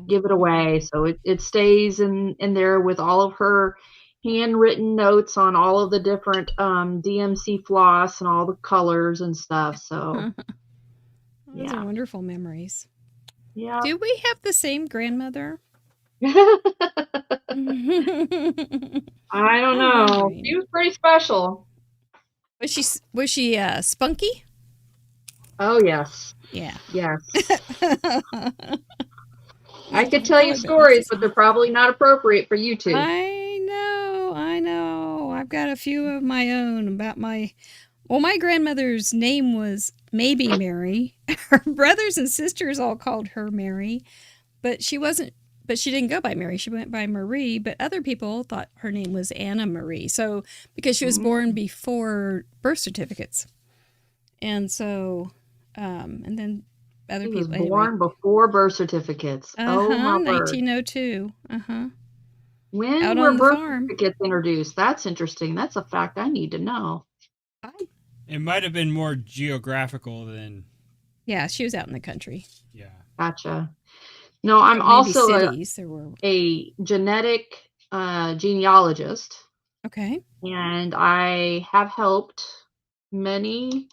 give it away. So it stays in there with all of her handwritten notes on all of the different DMC floss and all the colors and stuff. So those are wonderful memories. Yeah. Do we have the same grandmother? I don't know. She was pretty special. Was she spunky? Oh yes. Yeah. Yes. I could tell you Probably, but stories, but they're probably not appropriate for you two. I know. I've got a few of my own about my grandmother's name was maybe Mary. Her brothers and sisters all called her Mary, but she didn't go by Mary. She went by Marie, but other people thought her name was Anna Marie. So, because she was born before birth certificates. And so, and then other He was people, born before birth certificates. Oh my word. 1902. When Out were on the birth farm. certificates introduced? That's interesting. That's a fact I need to know. It might have been more geographical than. Yeah, she was out in the country. Yeah. Gotcha. No, I'm Maybe also cities. There were. a genetic genealogist, Okay. and I have helped many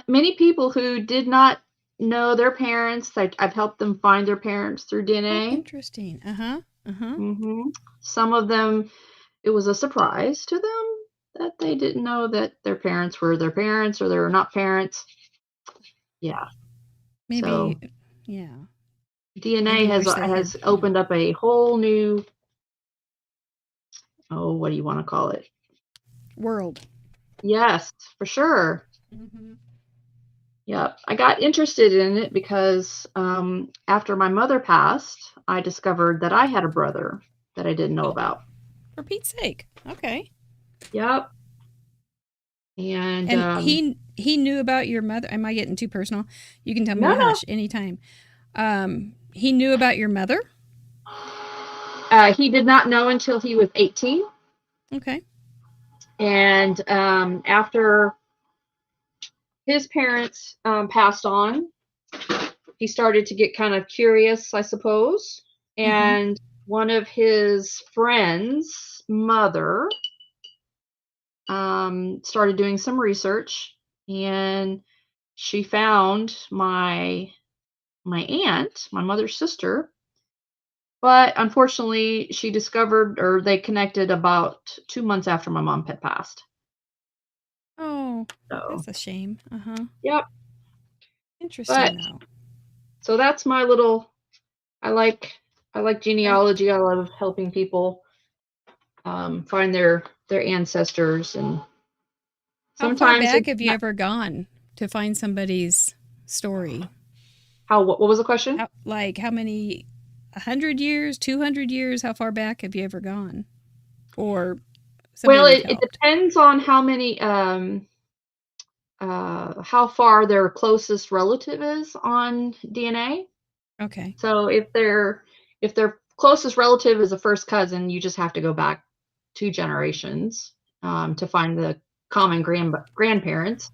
many people who did not know their parents. Like, I've helped them find their parents through Oh, DNA. interesting. Some of them, it was a surprise to them that they didn't know that their parents were their parents or they were not parents. Yeah. Maybe, So yeah. DNA Maybe has wish they had, opened up a whole new, what do you want to call it? world. Yes, for sure. Yep. I got interested in it because after my mother passed, I discovered that I had a brother that I didn't know about. For Pete's sake. Okay. Yep. And he knew about your mother. Am I getting too personal? You can tell me No, to hush anytime. He knew about your mother? he did not know until he was 18. Okay. And after his parents passed on, he started to get kind of curious, I suppose. And one of his friends' mother started doing some research, and she found my aunt, my mother's sister. But unfortunately, she discovered, or they connected about 2 months after my mom had passed. Oh, So, that's a shame. yep. Interesting, though. So that's my little. I like genealogy. I love helping people find their ancestors, and How far sometimes back have you ever gone to find somebody's story? what was the question? How many, 100 years, 200 years? How far back have you ever gone? Or Well, somebody it depends on how many how far their closest relative is on DNA. Okay. So if their closest relative is a first cousin, you just have to go back 2 generations to find the common grandparents.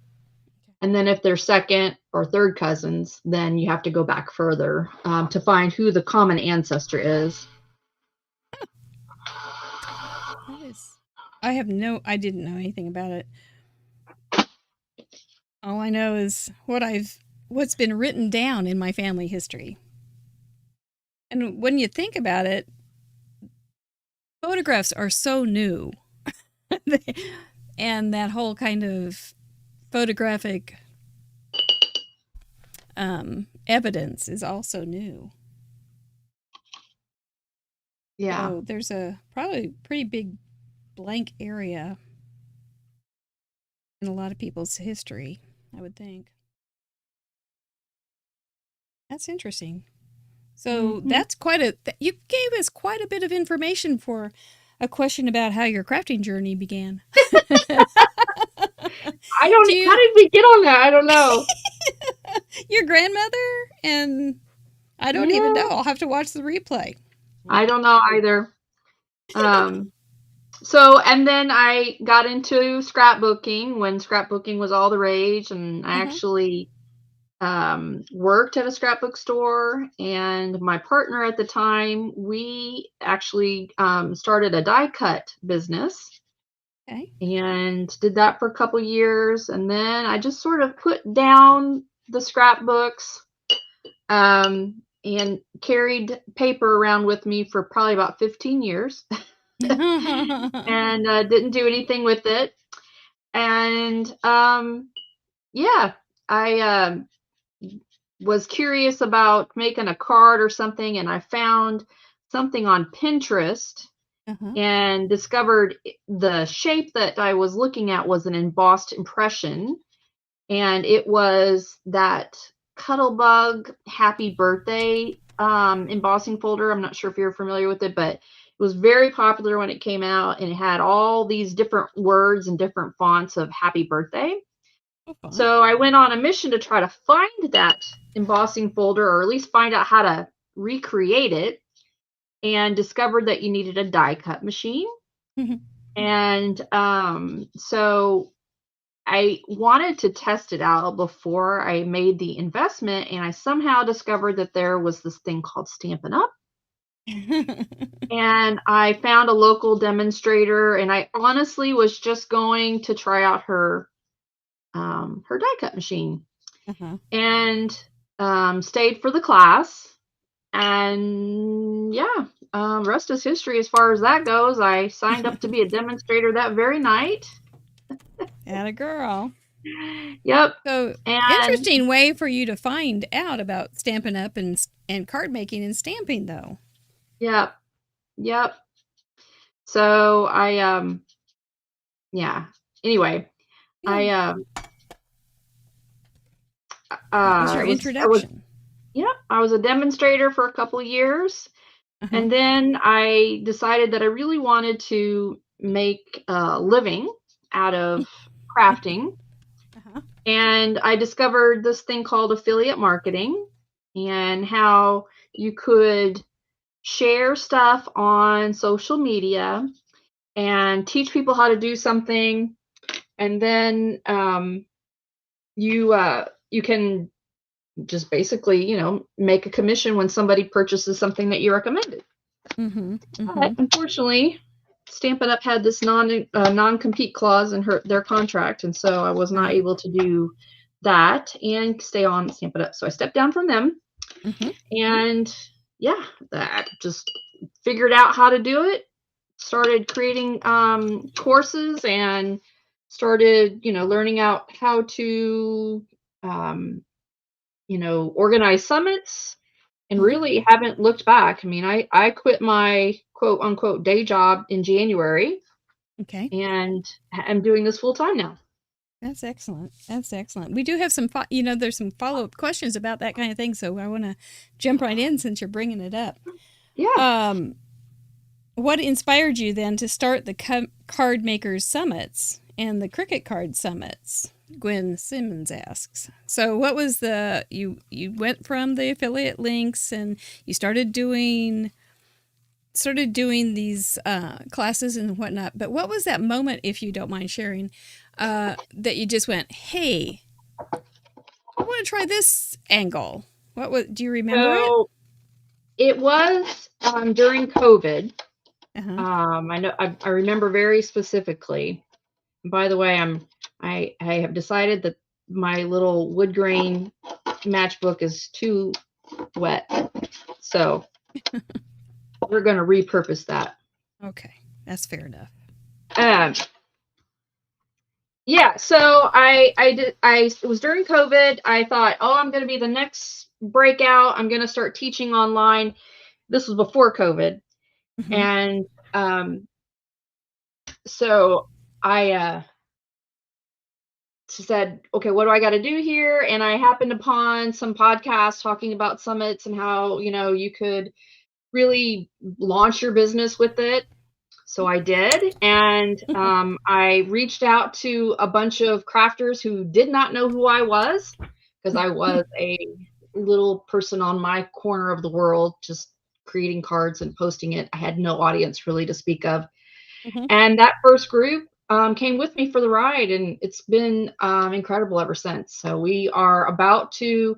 And then if they're second or third cousins, then you have to go back further to find who the common ancestor is. I didn't know anything about it. All I know is what's been written down in my family history. And when you think about it, photographs are so new. And that whole kind of photographic evidence is also new. Yeah. So there's a probably pretty big blank area in a lot of people's history, I would think. That's interesting. So that's you gave us quite a bit of information for a question about how your crafting journey began. How did we get on that? I don't know. Your grandmother? And I don't even know. I'll have to watch the replay. I don't know either. So, and then I got into scrapbooking when scrapbooking was all the rage, and I actually worked at a scrapbook store, and my partner at the time, we actually started a die cut business. Okay. And did that for a couple years, and then I just sort of put down the scrapbooks and carried paper around with me for probably about 15 years and didn't do anything with it. And I was curious about making a card or something, and I found something on Pinterest Uh-huh. and discovered the shape that I was looking at was an embossed impression, and it was that Cuttlebug Happy Birthday embossing folder. I'm not sure if you're familiar with it, but it was very popular when it came out, and it had all these different words and different fonts of Happy Birthday. Oh, fun. So I went on a mission to try to find that embossing folder, or at least find out how to recreate it, and discovered that you needed a die cut machine. And so I wanted to test it out before I made the investment, and I somehow discovered that there was this thing called Stampin' Up. And I found a local demonstrator, and I honestly was just going to try out her die cut machine, Uh-huh. and stayed for the class. And yeah, rest is history as far as that goes. I signed up to be a demonstrator that very night. Atta girl. Yep. So And interesting way for you to find out about Stampin' Up and card making and stamping, though. yep. Yep. So I yeah. Anyway, Yeah. I That was your I was introduction. yep, I was a demonstrator for a couple of years. Uh-huh. And then I decided that I really wanted to make a living out of crafting. Uh-huh. And I discovered this thing called affiliate marketing, and how you could share stuff on social media and teach people how to do something. And then you can just basically, make a commission when somebody purchases something that you recommended. Mm-hmm. But unfortunately, Stampin' Up had this non-compete clause in their contract, and so I was not Right. able to do that and stay on Stampin' Up. So I stepped down from them, and yeah, that just figured out how to do it. Started creating courses, and started, learning out how to, organize summits, and really haven't looked back. I mean, I quit my quote unquote day job in January, Okay. and I'm doing this full time now. That's excellent. That's excellent. We do have some, there's some follow-up questions about that kind of thing, so I want to jump right in since you're bringing it up. Yeah. What inspired you then to start the Card Makers Summits and the Cricket Card Summits? Gwen Simmons asks. So what was you went from the affiliate links and you started doing these classes and whatnot, but what was that moment, if you don't mind sharing, that you just went, hey, I want to try this angle? Do you remember So it was during COVID. Uh-huh. I know I remember very specifically. By the way, I have decided that my little wood grain matchbook is too wet, so we're going to repurpose that. Okay, that's fair enough. Yeah, so it was during COVID. I thought, oh, I'm going to be the next breakout. I'm going to start teaching online. This was before COVID. And so I said, okay, what do I got to do here? And I happened upon some podcasts talking about summits and how, you could really launch your business with it. So I did. And I reached out to a bunch of crafters who did not know who I was, because I was a little person on my corner of the world, just creating cards and posting it. I had no audience really to speak of. And that first group came with me for the ride, and it's been incredible ever since. So we are about to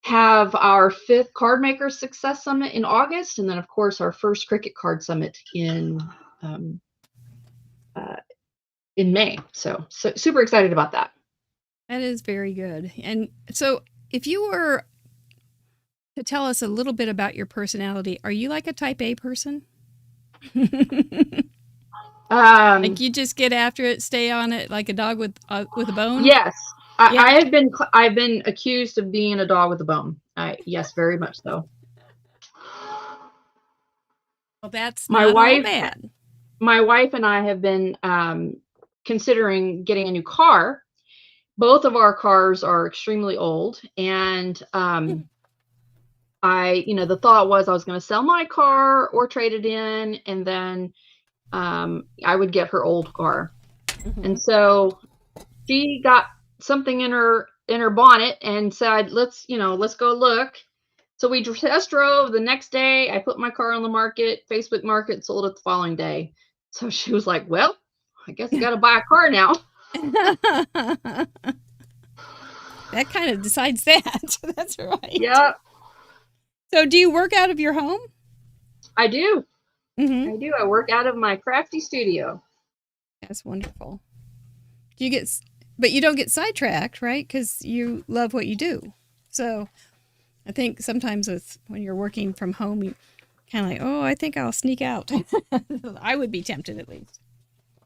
have our 5th Card Maker Success Summit in August, and then of course our first Cricket Card Summit in May. So super excited about that. That is very good. And so if you were to tell us a little bit about your personality, are you like a type A person? Like you just get after it, stay on it like a dog with a bone? Yes. Yeah. I've been accused of being a dog with a bone. Yes, very much so. Well, that's My not all wife bad. my wife and I have been considering getting a new car. Both of our cars are extremely old, and the thought was I was going to sell my car or trade it in, and then I would get her old car. And so she got something in her bonnet and said, let's go look. So we test drove the next day. I put my car on the market, Facebook Market, sold it the following day. So she was like, well, I guess I got to buy a car now. That kind of decides that. That's right. Yeah, So do you work out of your home? I do. Mm-hmm. I do. I work out of my crafty studio. That's wonderful. But you don't get sidetracked, right? Because you love what you do. So I think sometimes when you're working from home, you kind of like, oh, I think I'll sneak out. I would be tempted at least.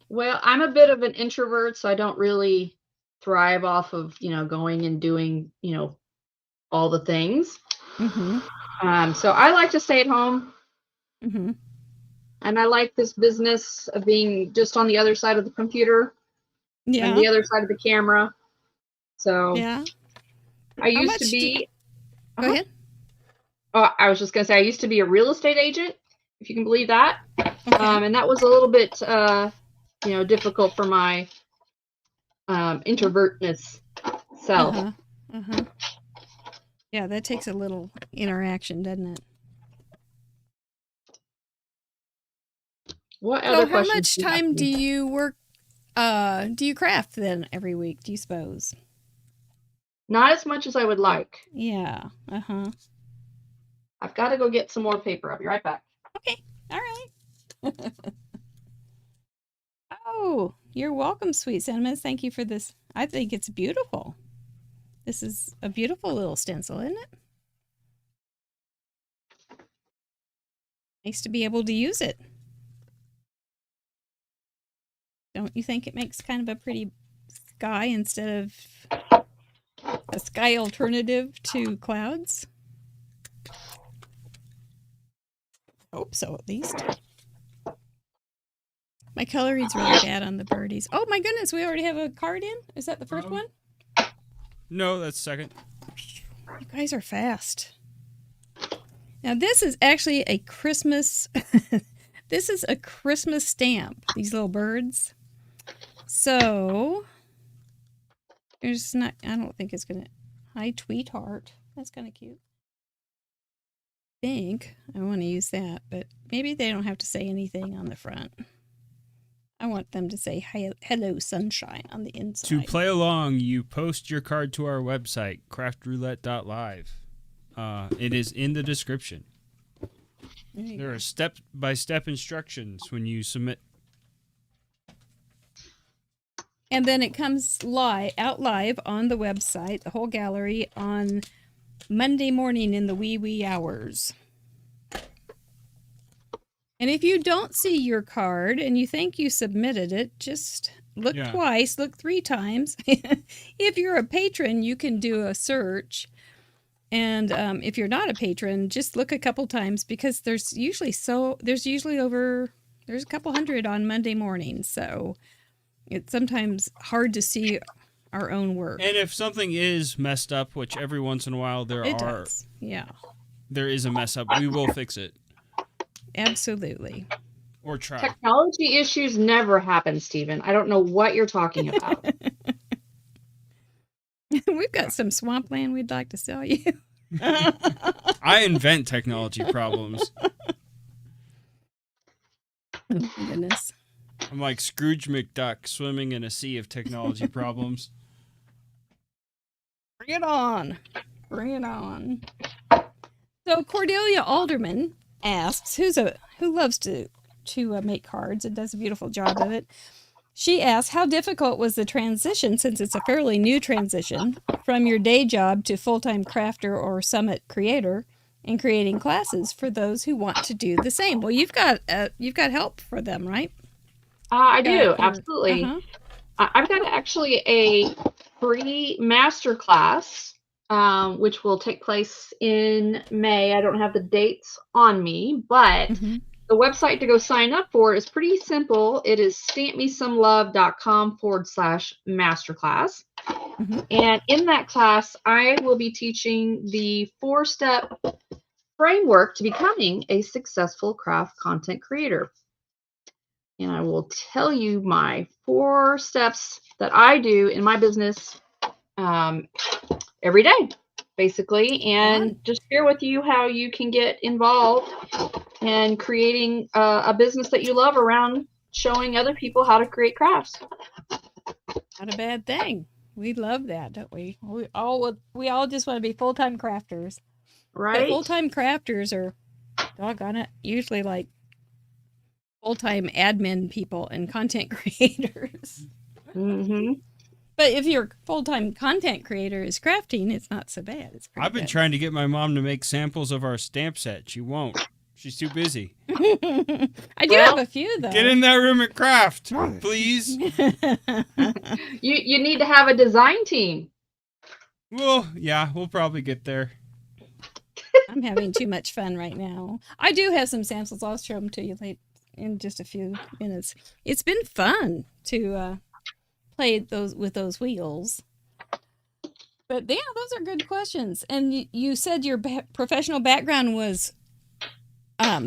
Well, I'm a bit of an introvert, so I don't really thrive off of, going and doing, all the things. Mm-hmm. So I like to stay at home. Mm-hmm. And I like this business of being just on the other side of the computer and the other side of the camera. So yeah. I used to be. Go ahead. I was just going to say I used to be a real estate agent, if you can believe that. Okay. And that was a little bit, difficult for my introvertness self. Uh-huh. Uh-huh. Yeah, that takes a little interaction, doesn't it? What other So how questions much time do you work, do you craft then every week, do you suppose? Not as much as I would like. Yeah. Uh-huh. I've got to go get some more paper. I'll be right back. Okay. All right. Oh, you're welcome, sweet sentiments. Thank you for this. I think it's beautiful. This is a beautiful little stencil, isn't it? Nice to be able to use it. Don't you think it makes kind of a pretty sky instead of a sky alternative to clouds? Hope so, at least. My coloring's really bad on the birdies. Oh my goodness, we already have a card in? Is that the first one? No, that's second. You guys are fast. Now this is actually a Christmas this is a Christmas stamp, these little birds. So there's not, I don't think it's gonna, hi Tweetheart. That's kind of cute. I think I want to use that, but maybe they don't have to say anything on the front. I want them to say hello sunshine on the inside. To play along, you post your card to our website, craftroulette.live. It is in the description. There are step-by-step instructions when you submit. And then it comes out live on the website, the whole gallery, on Monday morning in the wee hours. And if you don't see your card and you think you submitted it, just look twice, look 3 times. If you're a patron, you can do a search. And if you're not a patron, just look a couple times, because there's usually a couple hundred on Monday mornings. So it's sometimes hard to see our own work. And if something is messed up, which every once in a while there is a mess up, we will fix it. Absolutely. Or try. Technology issues never happen, Stephen. I don't know what you're talking about. We've got some swampland we'd like to sell you. I invent technology problems. Oh, my goodness. I'm like Scrooge McDuck swimming in a sea of technology problems. Bring it on. Bring it on. So Cordelia Alderman asks, who loves to make cards and does a beautiful job of it. She asks, how difficult was the transition, since it's a fairly new transition, from your day job to full-time crafter or summit creator, and creating classes for those who want to do the same? Well, you've got help for them, right? I do, absolutely. Uh-huh. I've got actually free masterclass, which will take place in May. I don't have the dates on me, but Mm-hmm. the website to go sign up for is pretty simple. It is stampmesomelove.com/masterclass. Mm-hmm. And in that class, I will be teaching the 4-step framework to becoming a successful craft content creator. And I will tell you my 4 steps that I do in my business every day, basically, and just share with you how you can get involved in creating a business that you love around showing other people how to create crafts. Not a bad thing. We love that, don't we? We all just want to be full-time crafters. Right? But full-time crafters are, doggone it, usually like full-time admin people and content creators. Mm-hmm. But if your full-time content creator is crafting, it's not so bad. It's pretty I've been good. trying to get my mom to make samples of our stamp set. She won't. She's too busy. I do have a few, though. Get in that room and craft, please. You need to have a design team. Well, yeah, we'll probably get there. I'm having too much fun right now. I do have some samples. I'll show them to you in just a few minutes. It's been fun to play with those wheels. But yeah, those are good questions. And you said your professional background was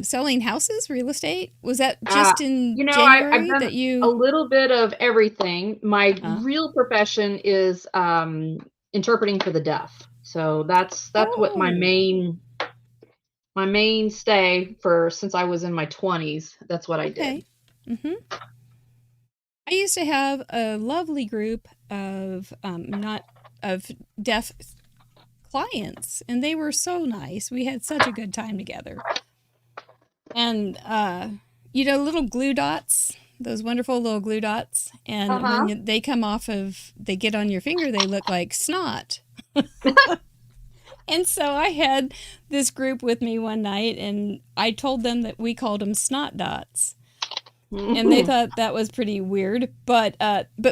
selling houses, real estate. Was that just in January I've done that you? A little bit of everything. My Oh. real profession is interpreting for the deaf. So that's what my mainstay for since I was in my 20s. That's what I did. Mm-hmm. I used to have a lovely group of deaf clients, and they were so nice. We had such a good time together. And little glue dots, those wonderful little glue dots, and when they come off they get on your finger, they look like snot. And so I had this group with me one night, and I told them that we called them snot dots. And they thought that was pretty weird, but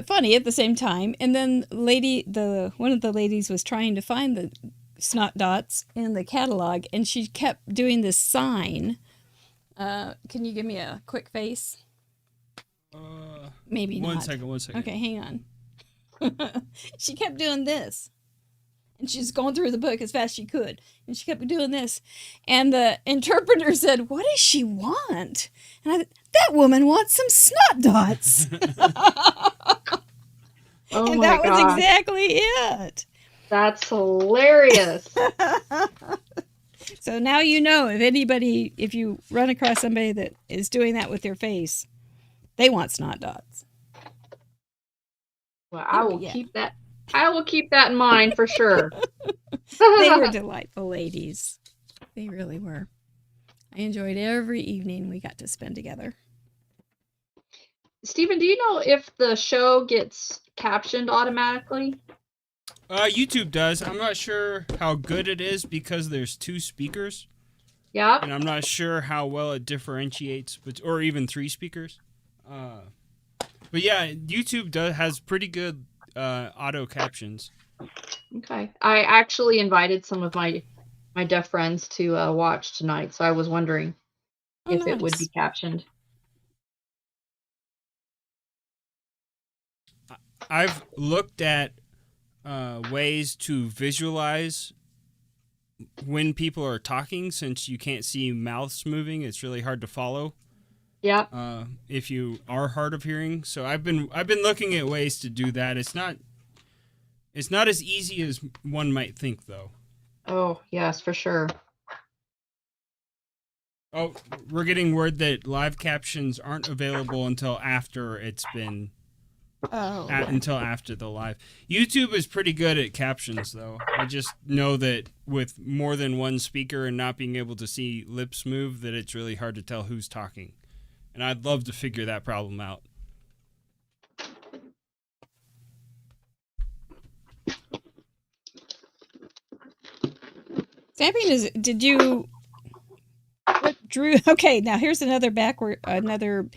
funny at the same time. And then one of the ladies was trying to find the snot dots in the catalog, and she kept doing this sign. Can you give me a quick face? Maybe not. One second. Okay, hang on. She kept doing this. And she's going through the book as fast as she could. And she kept doing this. And the interpreter said, "What does she want?" And I said, "That woman wants some snot dots." Oh, and my that was gosh. exactly it. That's hilarious. So now you know, if you run across somebody that is doing that with their face, they want snot dots. Well, I will keep that. I will keep that in mind for sure. They were delightful ladies. They really were. I enjoyed every evening we got to spend together. Stephen, do you know if the show gets captioned automatically? YouTube does. I'm not sure how good it is because there's 2 speakers. Yep. And I'm not sure how well it differentiates, or even 3 speakers. But yeah, YouTube has pretty good auto captions. Okay. I actually invited some of my deaf friends to watch tonight, so I was wondering if it would be captioned. I've looked at ways to visualize when people are talking, since you can't see mouths moving. It's really hard to follow. Yeah. If you are hard of hearing, so I've been looking at ways to do that. It's not as easy as one might think, though. Oh, yes, for sure. Oh, we're getting word that live captions aren't available until after it's been. Until after the live. YouTube is pretty good at captions, though. I just know that with more than one speaker and not being able to see lips move, that it's really hard to tell who's talking. And I'd love to figure that problem out. Stamping okay, now here's another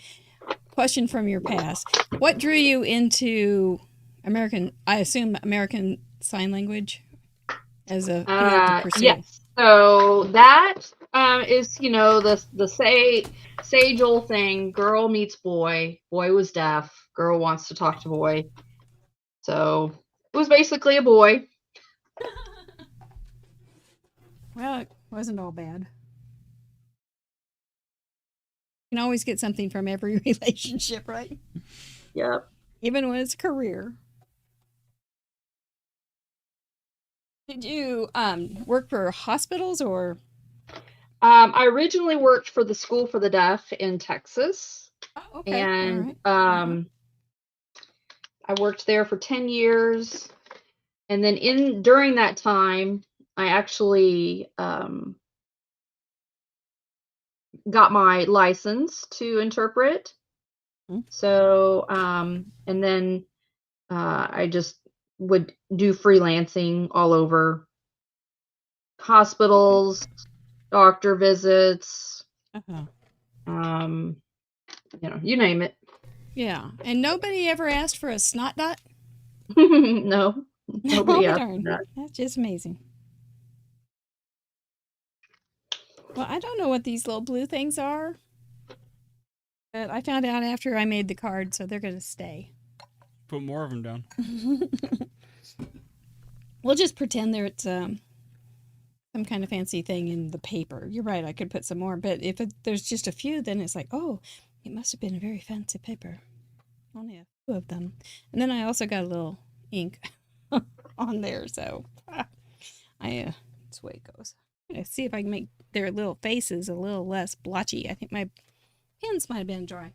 question from your past. What drew you into I assume American Sign Language as a field to pursue. Yes. So that is, the sage old thing. Girl meets boy. Boy was deaf. Girl wants to talk to boy. So it was basically a boy. Well, it wasn't all bad. You can always get something from every relationship, right? Yep. Even when it's a career. Did you work for hospitals or? I originally worked for the School for the Deaf in Texas, Oh, okay. and All right. I worked there for 10 years. And then during that time, I actually got my license to interpret. Mhm. So, and then I just would do freelancing all over hospitals, doctor visits, Uh-huh. um, you name it. Yeah. And nobody ever asked for a snot dot? No, nobody Oh, asked for darn. that. That's just amazing. Well, I don't know what these little blue things are, but I found out after I made the card, so they're going to stay. Put more of them down. We'll just pretend there's some kind of fancy thing in the paper. You're right, I could put some more, but if there's just a few, then it's like, oh, it must have been a very fancy paper. Only a few of them. And then I also got a little ink on there, so that's the way it goes. I'm going to see if I can make their little faces a little less blotchy. I think my pens might have been dry.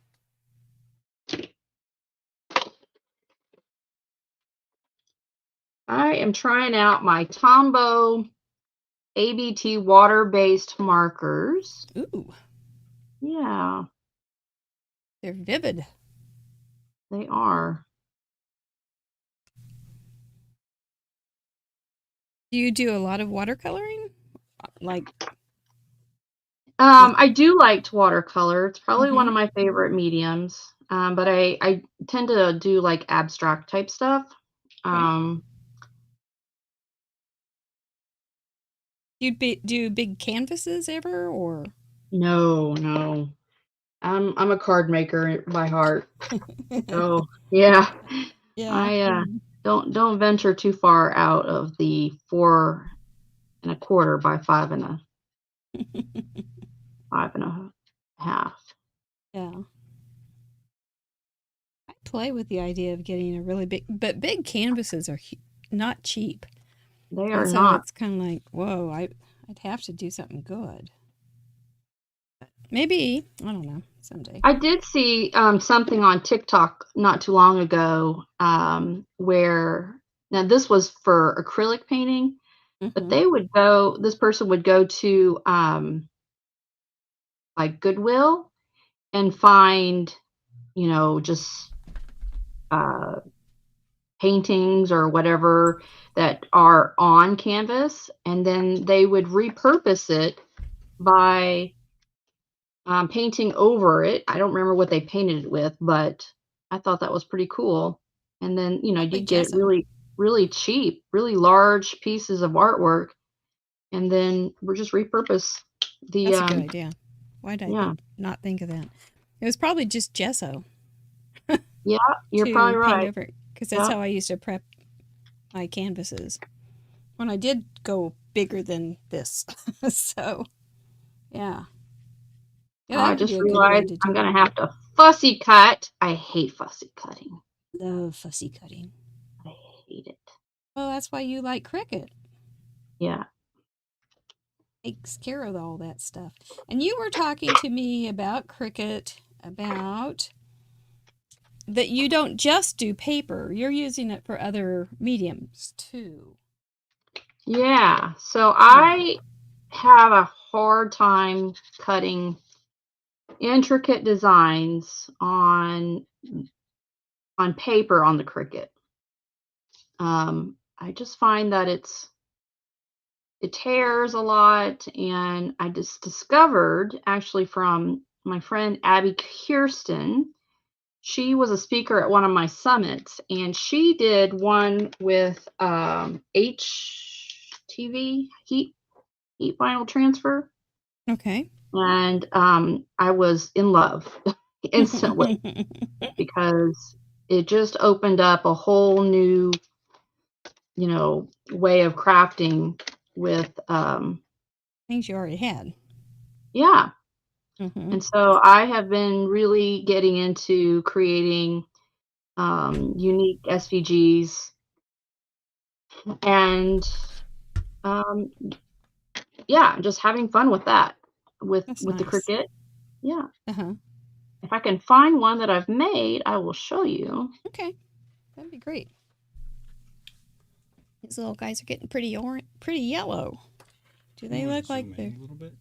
I am trying out my Tombow ABT water-based markers. Ooh, Yeah, they're vivid. they are. Do you do a lot of watercoloring? Like, I do like watercolor. It's probably one mm-hmm. of my favorite mediums. But I tend to do like abstract type stuff. Okay. Um, Do big canvases ever, or? no. I'm a card maker by heart. So yeah, Yeah. I don't venture too far out of the 4 1/4 by 5 1/2. Yeah. I play with the idea of getting a really but big canvases are not cheap. They And are so not. it's kind of like, whoa, I'd have to do something good. Maybe, I don't know, someday. I did see something on TikTok not too long ago where now this was for acrylic painting, but Mm-hmm. this person would go to like Goodwill and find, just uh, paintings or whatever that are on canvas, and then they would repurpose it by painting over it. I don't remember what they painted it with, but I thought that was pretty cool. And then, Probably you get gesso. really, really cheap, really large pieces of artwork, and then we're just repurpose the That's a good idea. Why did yeah, not think of that? It was probably just gesso yeah, you're to probably paint right. over it, because that's Yeah, how I used to prep my canvases when I did go bigger than this. So, yeah. Yeah, oh, I that would just be a good way realized to I'm do it. gonna have to fussy cut. I hate fussy cutting. Love fussy cutting. I hate it. Well, that's why you like Cricut. Yeah. Takes care of all that stuff. And you were talking to me about Cricut, about that you don't just do paper, you're using it for other mediums too. Yeah. So Yeah. I have a hard time cutting intricate designs on paper on the Cricut. I just find that it tears a lot, and I just discovered actually from my friend Abby Kirsten she was a speaker at one of my summits, and she did one with HTV, heat vinyl transfer, Okay. and I was in love instantly because it just opened up a whole new, way of crafting with Things you already had. yeah. Mm-hmm. And so I have been really getting into creating unique SVGs and um, yeah, just having fun with that, That's with the nice. Cricut. Yeah. Uh-huh. If I can find one that I've made, I will show you. Okay. That'd be great. These little guys are getting pretty yellow. Do they look like they're... a little bit?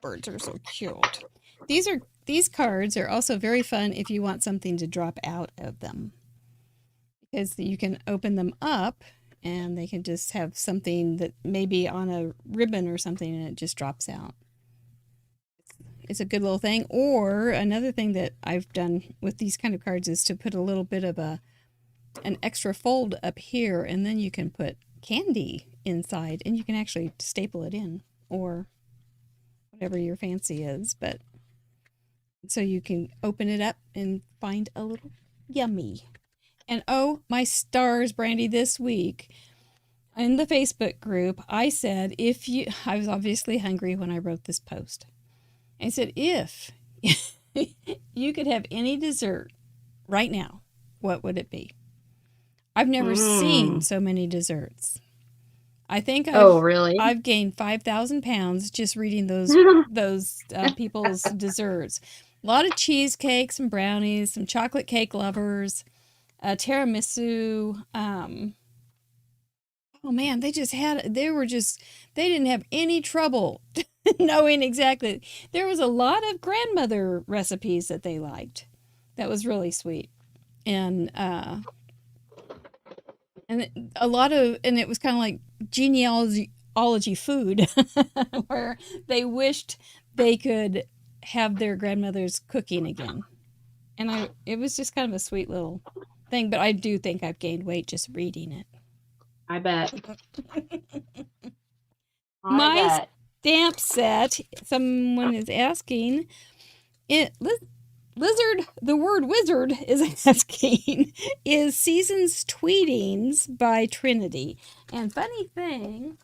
Birds are so cute. These cards are also very fun if you want something to drop out of them, because you can open them up and they can just have something that maybe on a ribbon or something and it just drops out. It's a good little thing. Or another thing that I've done with these kind of cards is to put a little bit of an extra fold up here, and then you can put candy inside and you can actually staple it in, or whatever your fancy is. But so you can open it up and find a little yummy. And oh, my stars, Brandi, this week in the Facebook group, I said, I was obviously hungry when I wrote this post. I said, if you could have any dessert right now, what would it be? I've never seen Mm. so many desserts. I think Oh, really? I've gained 5,000 pounds just reading those people's desserts. A lot of cheesecakes and brownies, some chocolate cake lovers, tiramisu. Oh man, they didn't have any trouble knowing exactly. There was a lot of grandmother recipes that they liked. That was really sweet. And a lot of, and it was kind of like genealogy food, where they wished they could have their grandmother's cooking again. And it was just kind of a sweet little thing, but I do think I've gained weight just reading it. I bet. I My bet. stamp set, someone is asking, the word wizard is asking, is Seasons Tweetings by Trinity. And funny thing,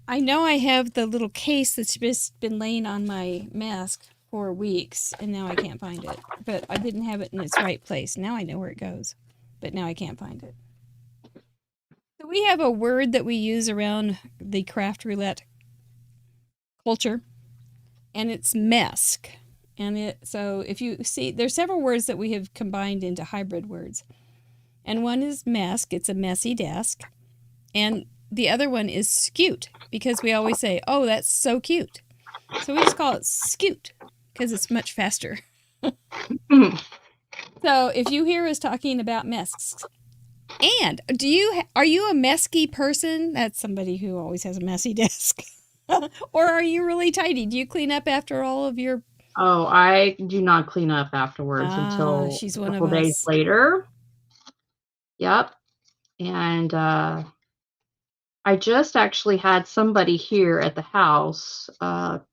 I know I have the little case that's just been laying on my mask for weeks, and now I can't find it. But I didn't have it in its right place. Now I know where it goes, but now I can't find it. So we have a word that we use around the craft roulette culture, and it's mesk. So if you see, there's several words that we have combined into hybrid words. And one is mesk, it's a messy desk. And the other one is skute, because we always say, oh, that's so cute. So we just call it skute, because it's much faster. So if you hear us talking about mesks, and are you a mesky person? That's somebody who always has a messy desk. Or are you really tidy? Do you clean up after all of your... Oh, I do not clean up afterwards until She's a one of couple days us. later. Yep. And I just actually had somebody here at the house about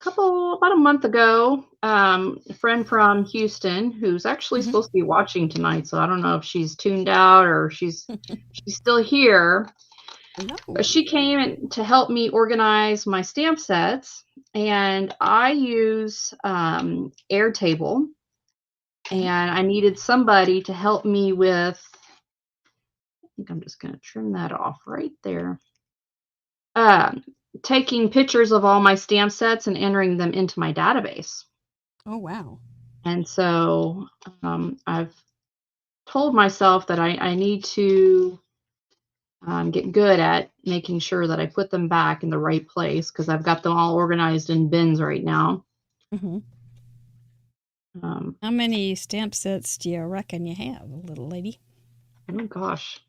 a month ago, a friend from Houston who's actually Mhm. supposed to be watching tonight, so I don't know if she's tuned out or she's still here. But Hello. she came to help me organize my stamp sets, and I use Airtable, Okay. and I needed somebody to help me with. I think I'm just going to trim that off right there. Um, Taking pictures of all my stamp sets and entering them into my database. Oh, wow. And so I've told myself that I need to get good at making sure that I put them back in the right place because I've got them all organized in bins right now. Hmm. Um, How many stamp sets do you reckon you have, little lady? oh gosh,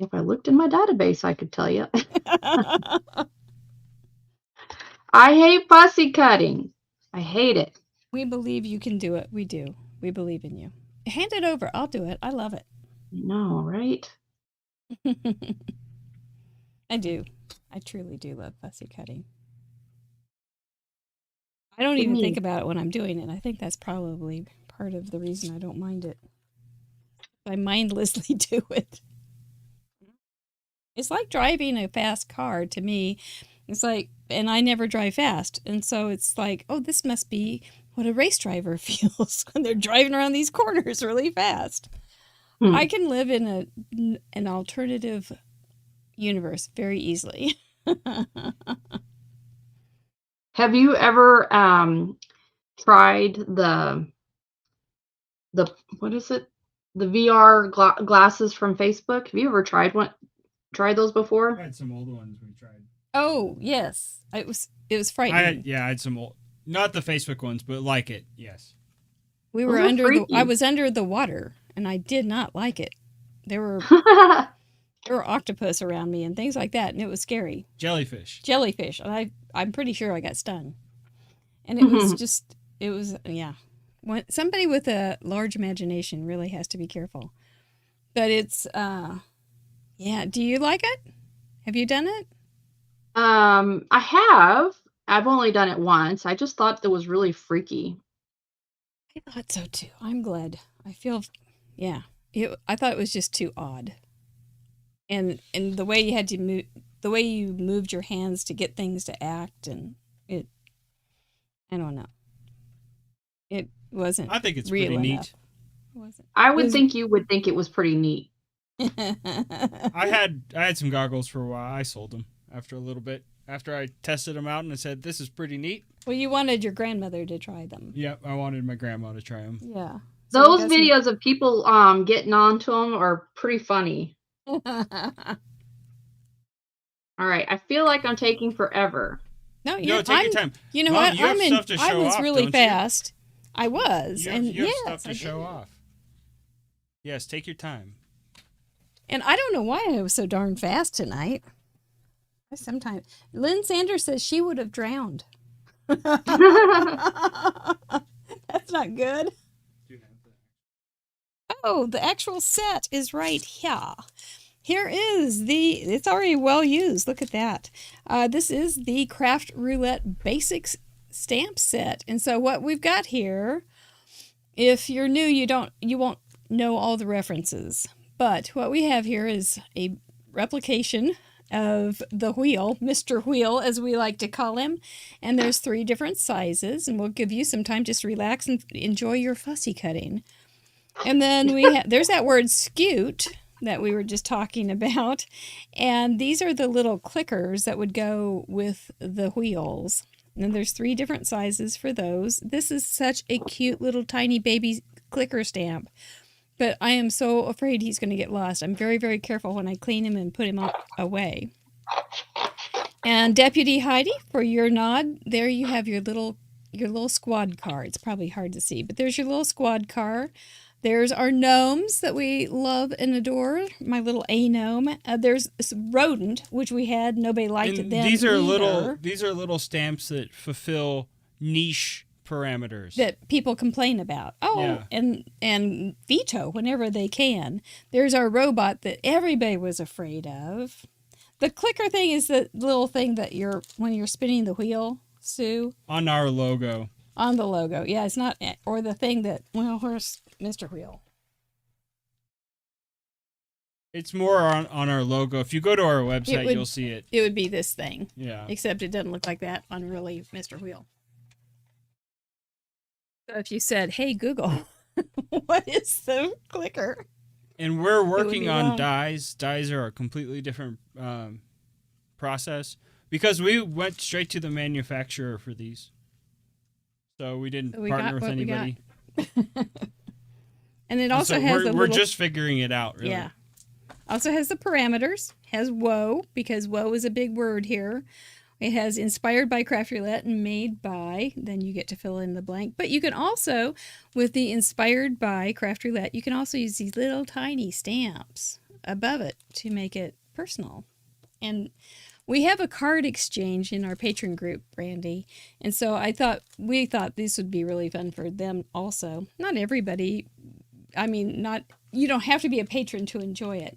If I looked in my database, I could tell you. I hate fussy cutting. I hate it. We believe you can do it. We do. We believe in you. Hand it over. I'll do it. I love it. No, right? I do. I truly do love fussy cutting. I don't even think about it when I'm doing it. I think that's probably part of the reason I don't mind it. I mindlessly do it. It's like driving a fast car to me. It's like, and I never drive fast. And so it's like, oh, this must be what a race driver feels when they're driving around these corners really fast. I can live in an alternative universe very easily. Have you ever tried the what is it? The VR glasses from Facebook? Have you ever tried those before? I had some old ones we tried. Oh, yes. It was frightening. I had some old, not the Facebook ones, but like it. Yes. We were I was under the water and I did not like it. There were octopus around me and things like that, and it was scary. Jellyfish. And I'm pretty sure I got stung. And it was when somebody with a large imagination really has to be careful. But it's yeah, do you like it? Have you done it? I have. I've only done it once. I just thought that was really freaky. I thought so too. I'm glad. I feel yeah. I thought it was just too odd. And the way you had to move, the way you moved your hands to get things to act, and I don't know. It wasn't. I think it's real pretty enough. neat. It wasn't. I would think you would think it was pretty neat. I had some goggles for a while. I sold them after a little bit. After I tested them out and I said, this is pretty neat. Well, you wanted your grandmother to try them. Yep, I wanted my grandma to try them. Yeah. Those videos of people getting onto them are pretty funny. All right, I feel like I'm taking forever. No, take your time. You know Mom, what? you have stuff to show I was off, really don't fast. I was, you and have yes, stuff to show off. Yes, take your time. And I don't know why I was so darn fast tonight. Sometimes Lynn Sanders says she would have drowned. That's not good. Oh, the actual set is right here. Here is it's already well used. Look at that. This is the Craft Roulette Basics stamp set. And so what we've got here, if you're new, you won't know all the references. But what we have here is a replication of the wheel, Mr. Wheel, as we like to call him. And there's 3 different sizes, and we'll give you some time just to relax and enjoy your fussy cutting. And then there's that word scute that we were just talking about. And these are the little clickers that would go with the wheels. And there's 3 different sizes for those. This is such a cute little tiny baby clicker stamp. But I am so afraid he's going to get lost. I'm very, very careful when I clean him and put him away. And Deputy Heidi, for your nod, there you have your little squad car. It's probably hard to see, but there's your little squad car. There's our gnomes that we love and adore. My little A gnome. There's this rodent, which we had. Nobody liked it then. These are little stamps that fulfill niche parameters that people complain about. Oh, yeah. and veto whenever they can. There's our robot that everybody was afraid of. The clicker thing is the little thing that when you're spinning the wheel, Sue. On our logo. On the logo. Yeah, it's not, or the thing that, well, where's Mr. Wheel? It's more on our logo. If you go to our website, you'll see it. It would be this thing. Yeah. Except it doesn't look like that on really Mr. Wheel. So if you said, hey, Google, what is the clicker? And we're working on dies. Dies are a completely different process because we went straight to the manufacturer for these. So we didn't partner with anybody. And it also has we're just figuring it out, really. Yeah. Also has the parameters, has whoa, because whoa is a big word here. It has inspired by Craft Roulette and made by, then you get to fill in the blank. But you can also, with the inspired by Craft Roulette, you can also use these little tiny stamps. above it to make it personal. And we have a card exchange in our patron group, Brandi. And so we thought this would be really fun for them also. Not everybody, you don't have to be a patron to enjoy it.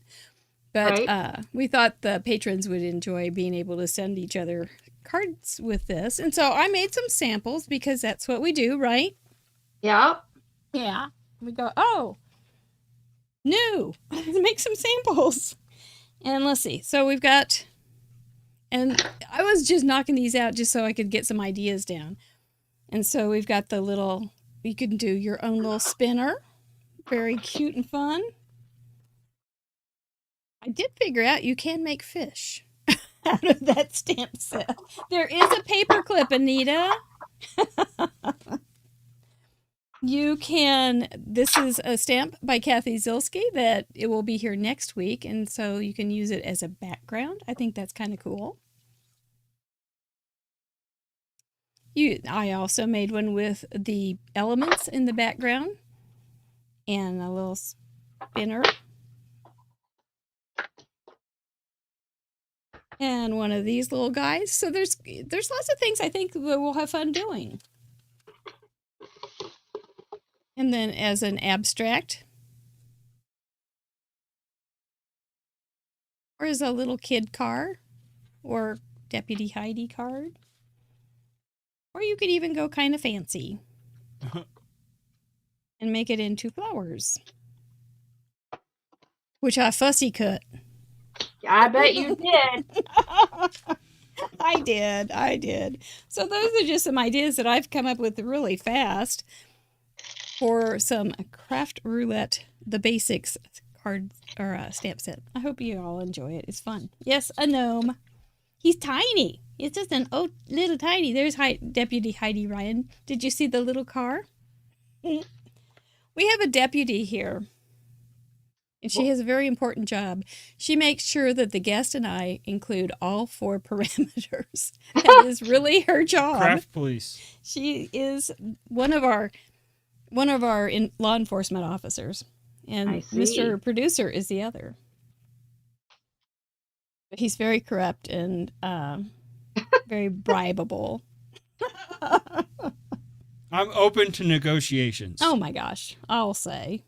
But Right. We thought the patrons would enjoy being able to send each other cards with this. And so I made some samples because that's what we do, right? Yep. Yeah. We go, oh, new. Make some samples. And let's see. So we've got... And I was just knocking these out just so I could get some ideas down. And so we've got the little, you can do your own little spinner. Very cute and fun. I did figure out you can make fish out of that stamp set. There is a paper clip, Anita. This is a stamp by Kathy Zilski that it will be here next week, and so you can use it as a background. I think that's kind of cool. I also made one with the elements in the background and a little spinner. And one of these little guys. So there's lots of things I think that we'll have fun doing. And then as an abstract, or as a little kid car, or Deputy Heidi card. Or you could even go kind of fancy and make it into flowers, which I fussy cut. I bet you did. I did. So those are just some ideas that I've come up with really fast for some Craft Roulette, the basics card or stamp set. I hope you all enjoy it. It's fun. Yes, a gnome. He's tiny. It's just an little tiny. There's Deputy Heidi Ryan. Did you see the little car? We have a deputy here. And she has a very important job. She makes sure that the guest and I include all 4 parameters. That is really her job. Craft police. She is one of our law enforcement officers, and Mr. Producer is the other. But he's very corrupt and very bribable. I'm open to negotiations. Oh my gosh, I'll say.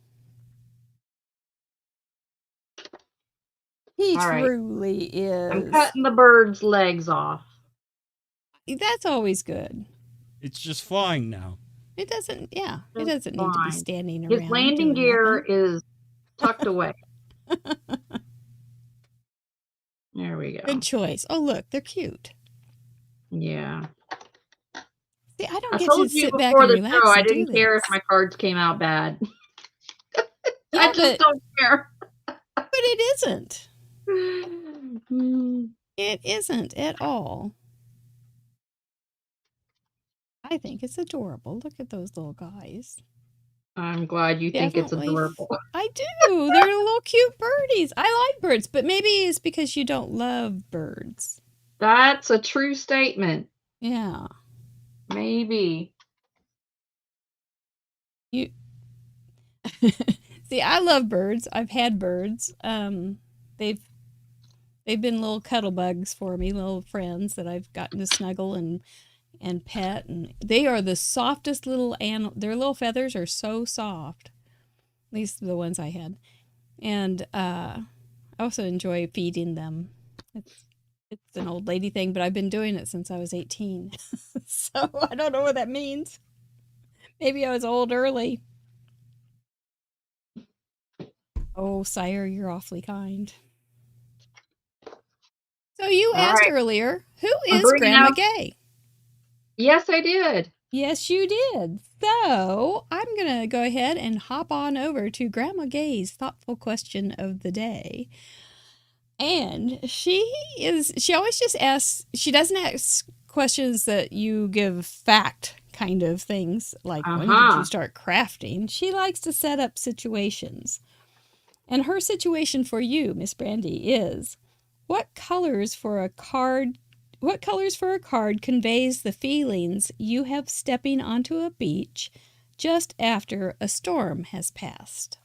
He truly is. I'm cutting the bird's legs off. That's always good. It's just flying now. It doesn't need to be standing around. His landing gear is tucked away. There we go. Good choice. Oh, look, they're cute. Yeah. See, I don't I get told to you sit back before and the relax. show, I and do didn't care if this. my cards came out bad. Yeah, I just don't care. But it isn't. It isn't at all. I think it's adorable. Look at those little guys. I'm glad you think it's adorable. I do. They're little cute birdies. I like birds, but maybe it's because you don't love birds. That's a true statement. Yeah. Maybe. See, I love birds. I've had birds. They've been little cuddle bugs for me, little friends that I've gotten to snuggle and pet, and they are the softest little animal. Their little feathers are so soft. At least the ones I had. And I also enjoy feeding them. It's an old lady thing, but I've been doing it since I was 18. So I don't know what that means. Maybe I was old early. Oh, sire, you're awfully kind. So you asked earlier, who is Grandma Gay? Yes, I did. Yes, you did. So I'm going to go ahead and hop on over to Grandma Gay's thoughtful question of the day. And she always just asks, she doesn't ask questions that you give fact kind of things, like when did you start crafting? She likes to set up situations. And her situation for you, Miss Brandi, is what colors for a card conveys the feelings you have stepping onto a beach just after a storm has passed?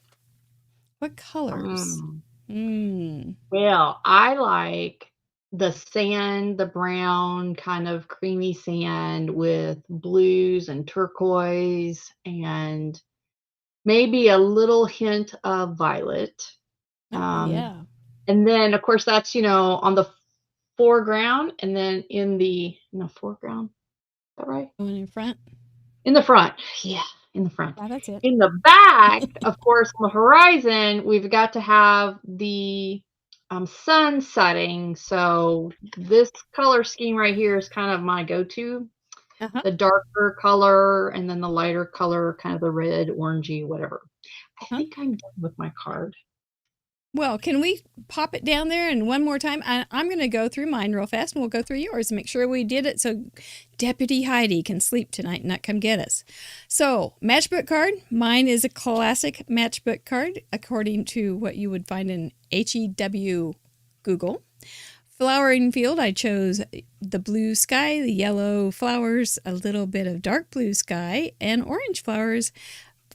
What colors? Mm. Well, I like the sand, the brown kind of creamy sand with blues and turquoise and maybe a little hint of violet. Oh, Um, yeah. and then, of course, that's, on the foreground and then in the foreground. Is that right? Going in front. In the front. Yeah, in the front. Yeah, that's it. In the back, of course, on the horizon, we've got to have the sun setting. So this color scheme right here is kind of my go-to. Uh-huh. The darker color and then the lighter color, kind of the red, orangey, whatever. I Huh? think I'm done with my card. Well, can we pop it down there and one more time? I'm going to go through mine real fast and we'll go through yours and make sure we did it so Deputy Heidi can sleep tonight and not come get us. So, matchbook card. Mine is a classic matchbook card according to what you would find in HEW Google. Flowering field, I chose the blue sky, the yellow flowers, a little bit of dark blue sky, and orange flowers.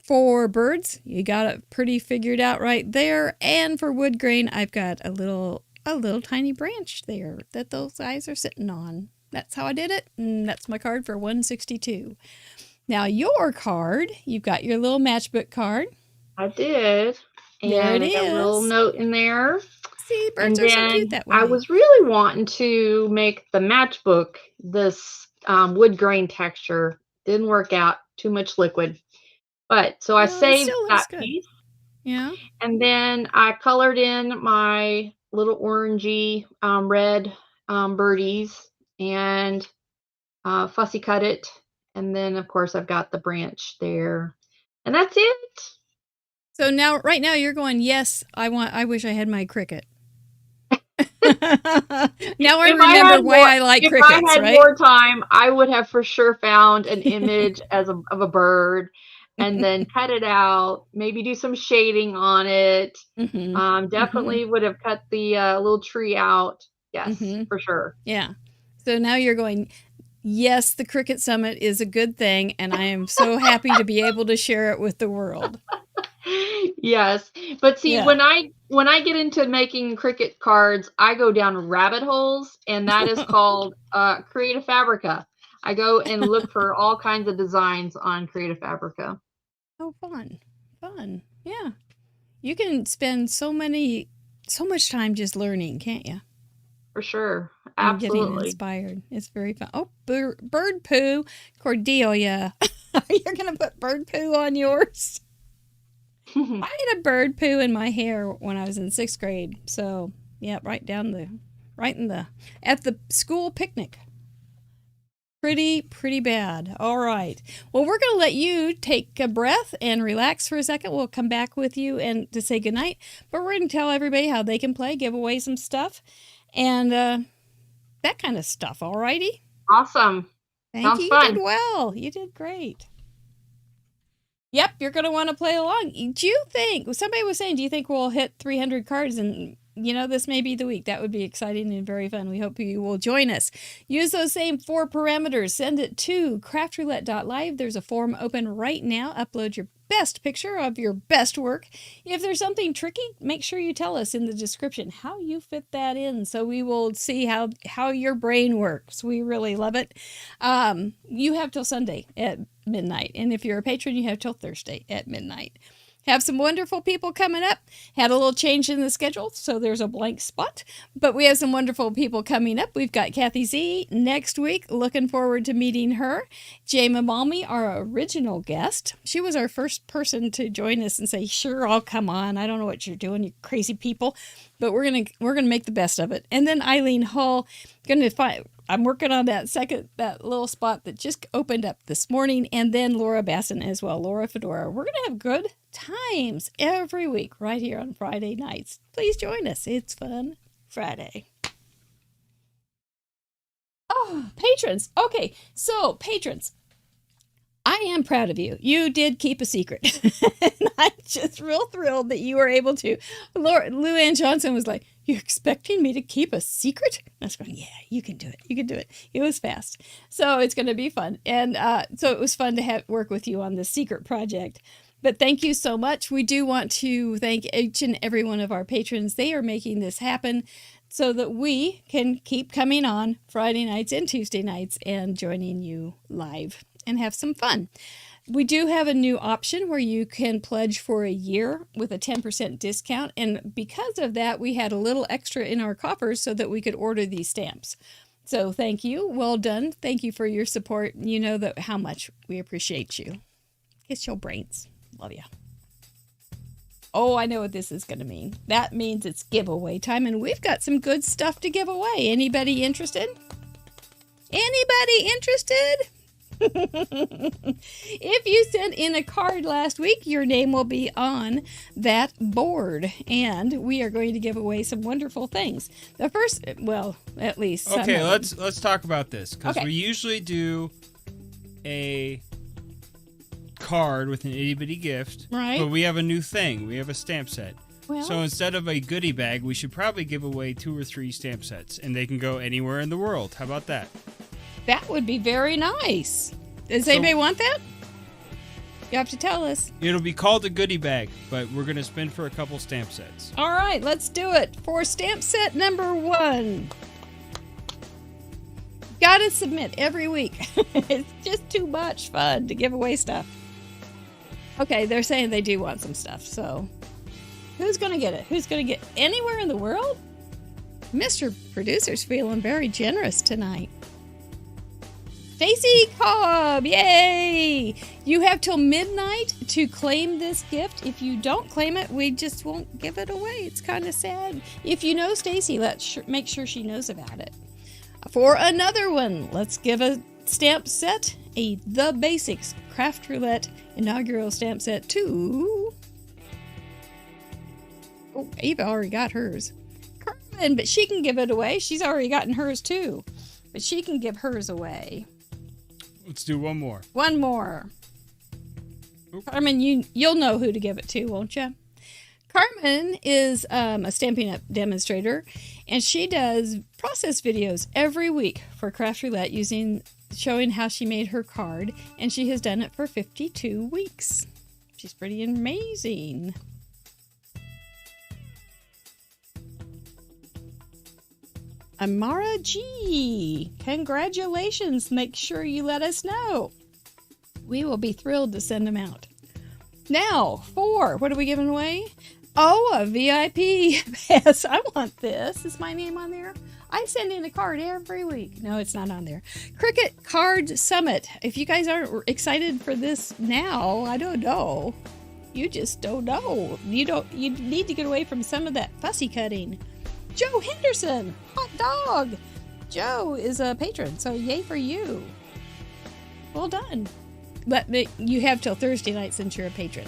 For birds, you got it pretty figured out right there. And for wood grain, I've got a little tiny branch there that those guys are sitting on. That's how I did it, and that's my card for 162. Now your card, you've got your little matchbook card. I did. There it And I got a little is. note in there. See, And birds are so cute then that I way. was really wanting to make the matchbook this wood grain texture. Didn't work out, too much liquid. But so I Well, it saved still looks that good. piece. Yeah. And then I colored in my little orangey red birdies and fussy cut it. And then, of course, I've got the branch there. And that's it. So now, right now, you're going, yes, I wish I had my cricket. Now I remember why I like If I crickets, had right? more time, I would have for sure found an image of a bird and then cut it out, maybe do some shading on it. Mm-hmm. Mm-hmm. Definitely would have cut the little tree out. Yes, Mm-hmm. for sure. Yeah. So now you're going, yes, the Cricket Summit is a good thing, and I am so happy to be able to share it with the world. Yes. But see, Yeah. when I get into making cricket cards, I go down rabbit holes, and that is called Creative Fabrica. I go and look for all kinds of designs on Creative Fabrica. Oh, fun. Fun. Yeah. You can spend so much time just learning, can't you? For sure. And getting Absolutely. inspired. It's very fun. Oh, bird poo. Cordelia. You're going to put bird poo on yours? I had a bird poo in my hair when I was in 6th grade. So, yeah, right at the school picnic. Pretty bad. All right. Well, we're going to let you take a breath and relax for a second. We'll come back with you and to say goodnight. But we're going to tell everybody how they can play, give away some stuff, and that kind of stuff. All righty? Awesome. Thank Sounds you. You did fun. well. You did great. Yep, you're going to want to play along. Do you think, somebody was saying, do you think we'll hit 300 cards and, this may be the week? That would be exciting and very fun. We hope you will join us. Use those same 4 parameters. Send it to craftroulette.live. There's a form open right now. Upload your best picture of your best work. If there's something tricky, make sure you tell us in the description how you fit that in so we will see how your brain works. We really love it. You have till Sunday at midnight. And if you're a patron, you have till Thursday at midnight. Have some wonderful people coming up. Had a little change in the schedule, so there's a blank spot. But we have some wonderful people coming up. We've got Kathy Z next week. Looking forward to meeting her. Jay Mamalmi, our original guest. She was our first person to join us and say, sure, I'll come on. I don't know what you're doing, you crazy people. But we're gonna make the best of it. And then Eileen Hall, I'm working on that little spot that just opened up this morning, and then Laura Basson as well, Laura Fedora. We're gonna have good times every week right here on Friday nights. Please join us. It's fun Friday. Oh, patrons. Okay, so patrons, I am proud of you. You did keep a secret. And I'm just real thrilled that you were able to. Lou Ann Johnson was like, you're expecting me to keep a secret? I was going, yeah, you can do it. You can do it. It was fast. So it's going to be fun. And so it was fun to work with you on this secret project. But thank you so much. We do want to thank each and every one of our patrons. They are making this happen so that we can keep coming on Friday nights and Tuesday nights and joining you live and have some fun. We do have a new option where you can pledge for a year with a 10% discount. And because of that, we had a little extra in our coffers so that we could order these stamps. So thank you. Well done. Thank you for your support. You know that how much we appreciate you. Kiss your brains. Love ya. Oh, I know what this is going to mean. That means it's giveaway time, and we've got some good stuff to give away. Anybody interested? Anybody interested? If you sent in a card last week, your name will be on that board, and we are going to give away some wonderful things. The first, well, at least some Okay, of them. let's talk about this, because Okay. we usually do a card with an itty-bitty gift, Right. but we have a new thing. We have a stamp set. Well, So instead of a goodie bag, we should probably give away 2 or 3 stamp sets, and they can go anywhere in the world. How about that? that would be very nice. Does anybody want that? You have to tell us. It'll be called a goodie bag, but we're going to spin for a couple stamp sets. All right, let's do it. For stamp set number 1. Gotta submit every week. It's just too much fun to give away stuff. Okay, they're saying they do want some stuff, so who's gonna get it? Who's gonna get anywhere in the world? Mr. Producer's feeling very generous tonight. Stacy Cobb, yay! You have till midnight to claim this gift. If you don't claim it, we just won't give it away. It's kind of sad. If you know Stacy, let's make sure she knows about it. For another one, let's give a stamp set, The Basics Craft Roulette inaugural stamp set to... Oh, Ava already got hers. Carmen, but she can give it away. She's already gotten hers too. But she can give hers away. Let's do one more. One more. Oop. Carmen, you'll know who to give it to, won't you? Carmen is a Stampin' Up! Demonstrator, and she does process videos every week for Craft Roulette showing how she made her card, and she has done it for 52 weeks. She's pretty amazing. Amara G, congratulations. Make sure you let us know. We will be thrilled to send them out. Now, what are we giving away? Oh, a VIP pass. I want this. Is my name on there? I send in a card every week. No, it's not on there. Cricket Card Summit. If you guys aren't excited for this now, I don't know. You just don't know. You need to get away from some of that fussy cutting. Joe Henderson, hot dog. Joe is a patron, so yay for you. Well done. But you have till Thursday night since you're a patron.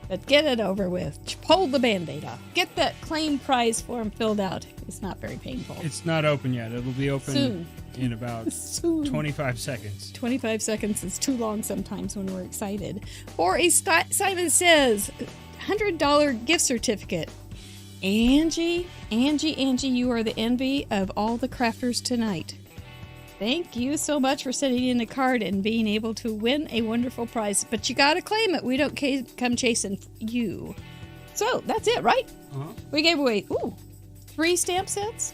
But get it over with. Pull the Band-Aid off. Get that claim prize form filled out. It's not very painful. It's not open yet. It'll be open Soon. in about Soon. 25 seconds. 25 seconds is too long sometimes when we're excited. Or a Simon Says $100 gift certificate. Angie, you are the envy of all the crafters tonight. Thank you so much for sending in a card and being able to win a wonderful prize. But you gotta claim it. We don't come chasing you. So, that's it, right? Uh-huh. We gave away, 3 stamp sets,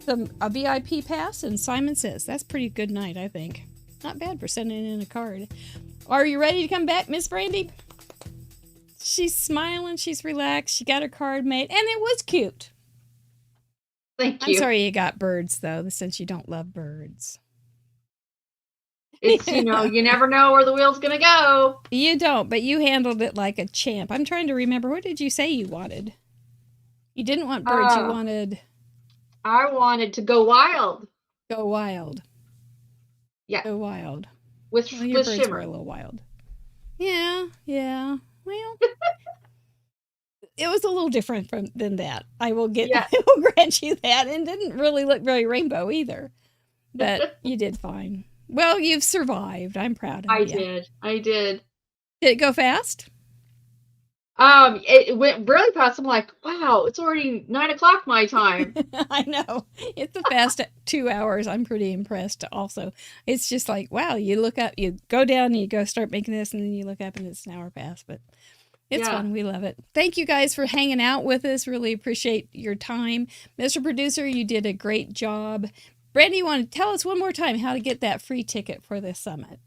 a VIP pass, and Simon Says. That's a pretty good night, I think. Not bad for sending in a card. Are you ready to come back, Miss Brandi? She's smiling. She's relaxed. She got her card made, and it was cute. Thank you. I'm sorry you got birds, though, since you don't love birds. It's, you never know where the wheel's going to go. You don't, but you handled it like a champ. I'm trying to remember. What did you say you wanted? You didn't want birds. You wanted... I wanted to go wild. Go wild. Yeah. Go wild. With Well, your birds were Shimmer. a little wild. Yeah. Well, it was a little different than that. I will grant you that, and didn't really look very rainbow either. But you did fine. Well, you've survived. I'm proud of you. I did. Did it go fast? It went really fast. I'm like, wow, it's already 9 o'clock my time. I know. It's a fast 2 hours. I'm pretty impressed also. It's just like, wow, you look up, you go down and you go start making this, and then you look up and it's an hour past. But it's Yeah. fun. We love it. Thank you guys for hanging out with us. Really appreciate your time. Mr. Producer, you did a great job. Brandi, you want to tell us one more time how to get that free ticket for this summit?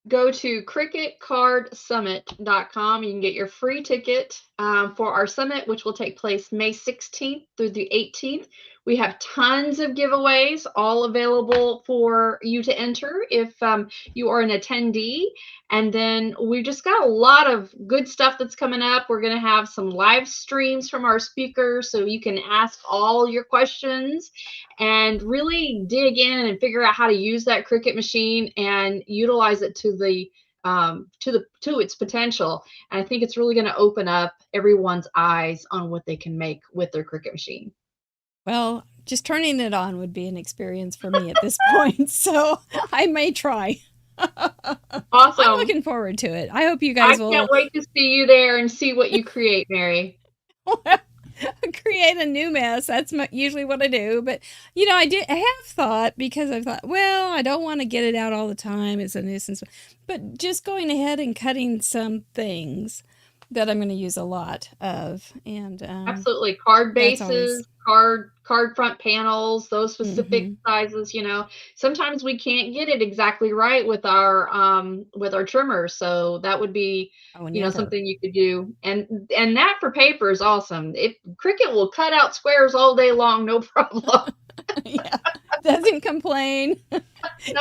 Go to cricketcardsummit.com. You can get your free ticket for our summit, which will take place May 16th through the 18th. We have tons of giveaways all available for you to enter if you are an attendee. And then we've just got a lot of good stuff that's coming up. We're going to have some live streams from our speakers so you can ask all your questions and really dig in and figure out how to use that Cricut machine and utilize it to its potential. And I think it's really going to open up everyone's eyes on what they can make with their Cricut machine. Well, just turning it on would be an experience for me at this point, so I may try. Awesome. I'm looking forward to it. I hope you guys will. I can't wait to see you there and see what you create, Mary. Create a new mess. That's usually what I do. But, I have thought, because I've thought, well, I don't want to get it out all the time. It's a nuisance. But just going ahead and cutting some things that I'm going to use a lot of. And absolutely. Card bases, card front panels, those specific sizes, sometimes we can't get it exactly right with our trimmer. So that would be, something you could do. And that for paper is awesome. Cricut will cut out squares all day long. No problem. Yeah. Doesn't complain. No,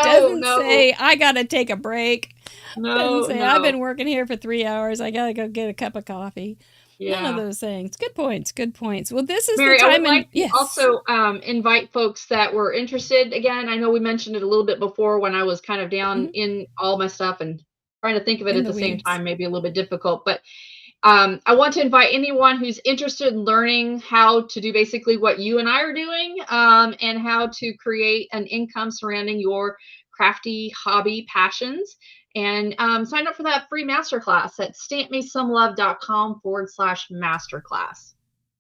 Doesn't say, I got to take a break. No, Doesn't say, I've been working here for 3 hours. I got to go get a cup of coffee. Yeah. None of those things. Good points. Good points. Well, this is Mary, the time. I would like to also invite folks that were interested. Again, I know we mentioned it a little bit before when I was kind of down in all my stuff and trying to think of it at the same time, maybe a little bit difficult. But I want to invite anyone who's interested in learning how to do basically what you and I are doing, and how to create an income surrounding your crafty hobby passions. And sign up for that free masterclass at stampmesomelove.com/masterclass.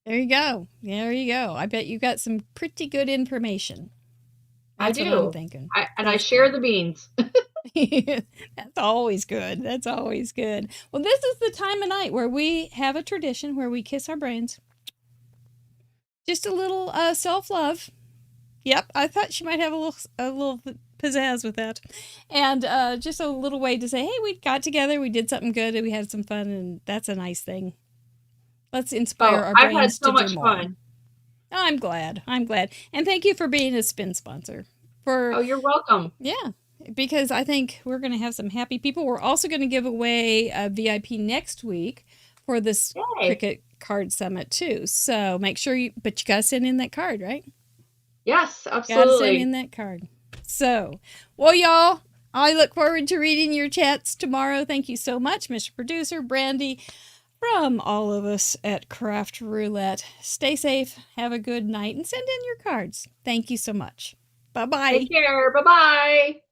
There you go. There you go. I bet you got some pretty good information. That's what I'm thinking. I share the beans. That's always good. That's always good. Well, this is the time of night where we have a tradition where we kiss our brains. Just a little self-love. Yep, I thought she might have a little pizzazz with that. And just a little way to say, hey, we got together, we did something good, and we had some fun, and that's a nice thing. Let's inspire our brains I've had so to much do more. fun. I'm glad. I'm glad. And thank you for being a spin sponsor. You're welcome. Yeah, because I think we're going to have some happy people. We're also going to give away a VIP next week for this Cricut Card Summit too. So make sure you got to send in that card, right? Yes, absolutely. Got to send in that card. So, well, y'all, I look forward to reading your chats tomorrow. Thank you so much, Mr. Producer, Brandi, from all of us at Craft Roulette. Stay safe, have a good night, and send in your cards. Thank you so much. Bye-bye. Take care. Bye-bye.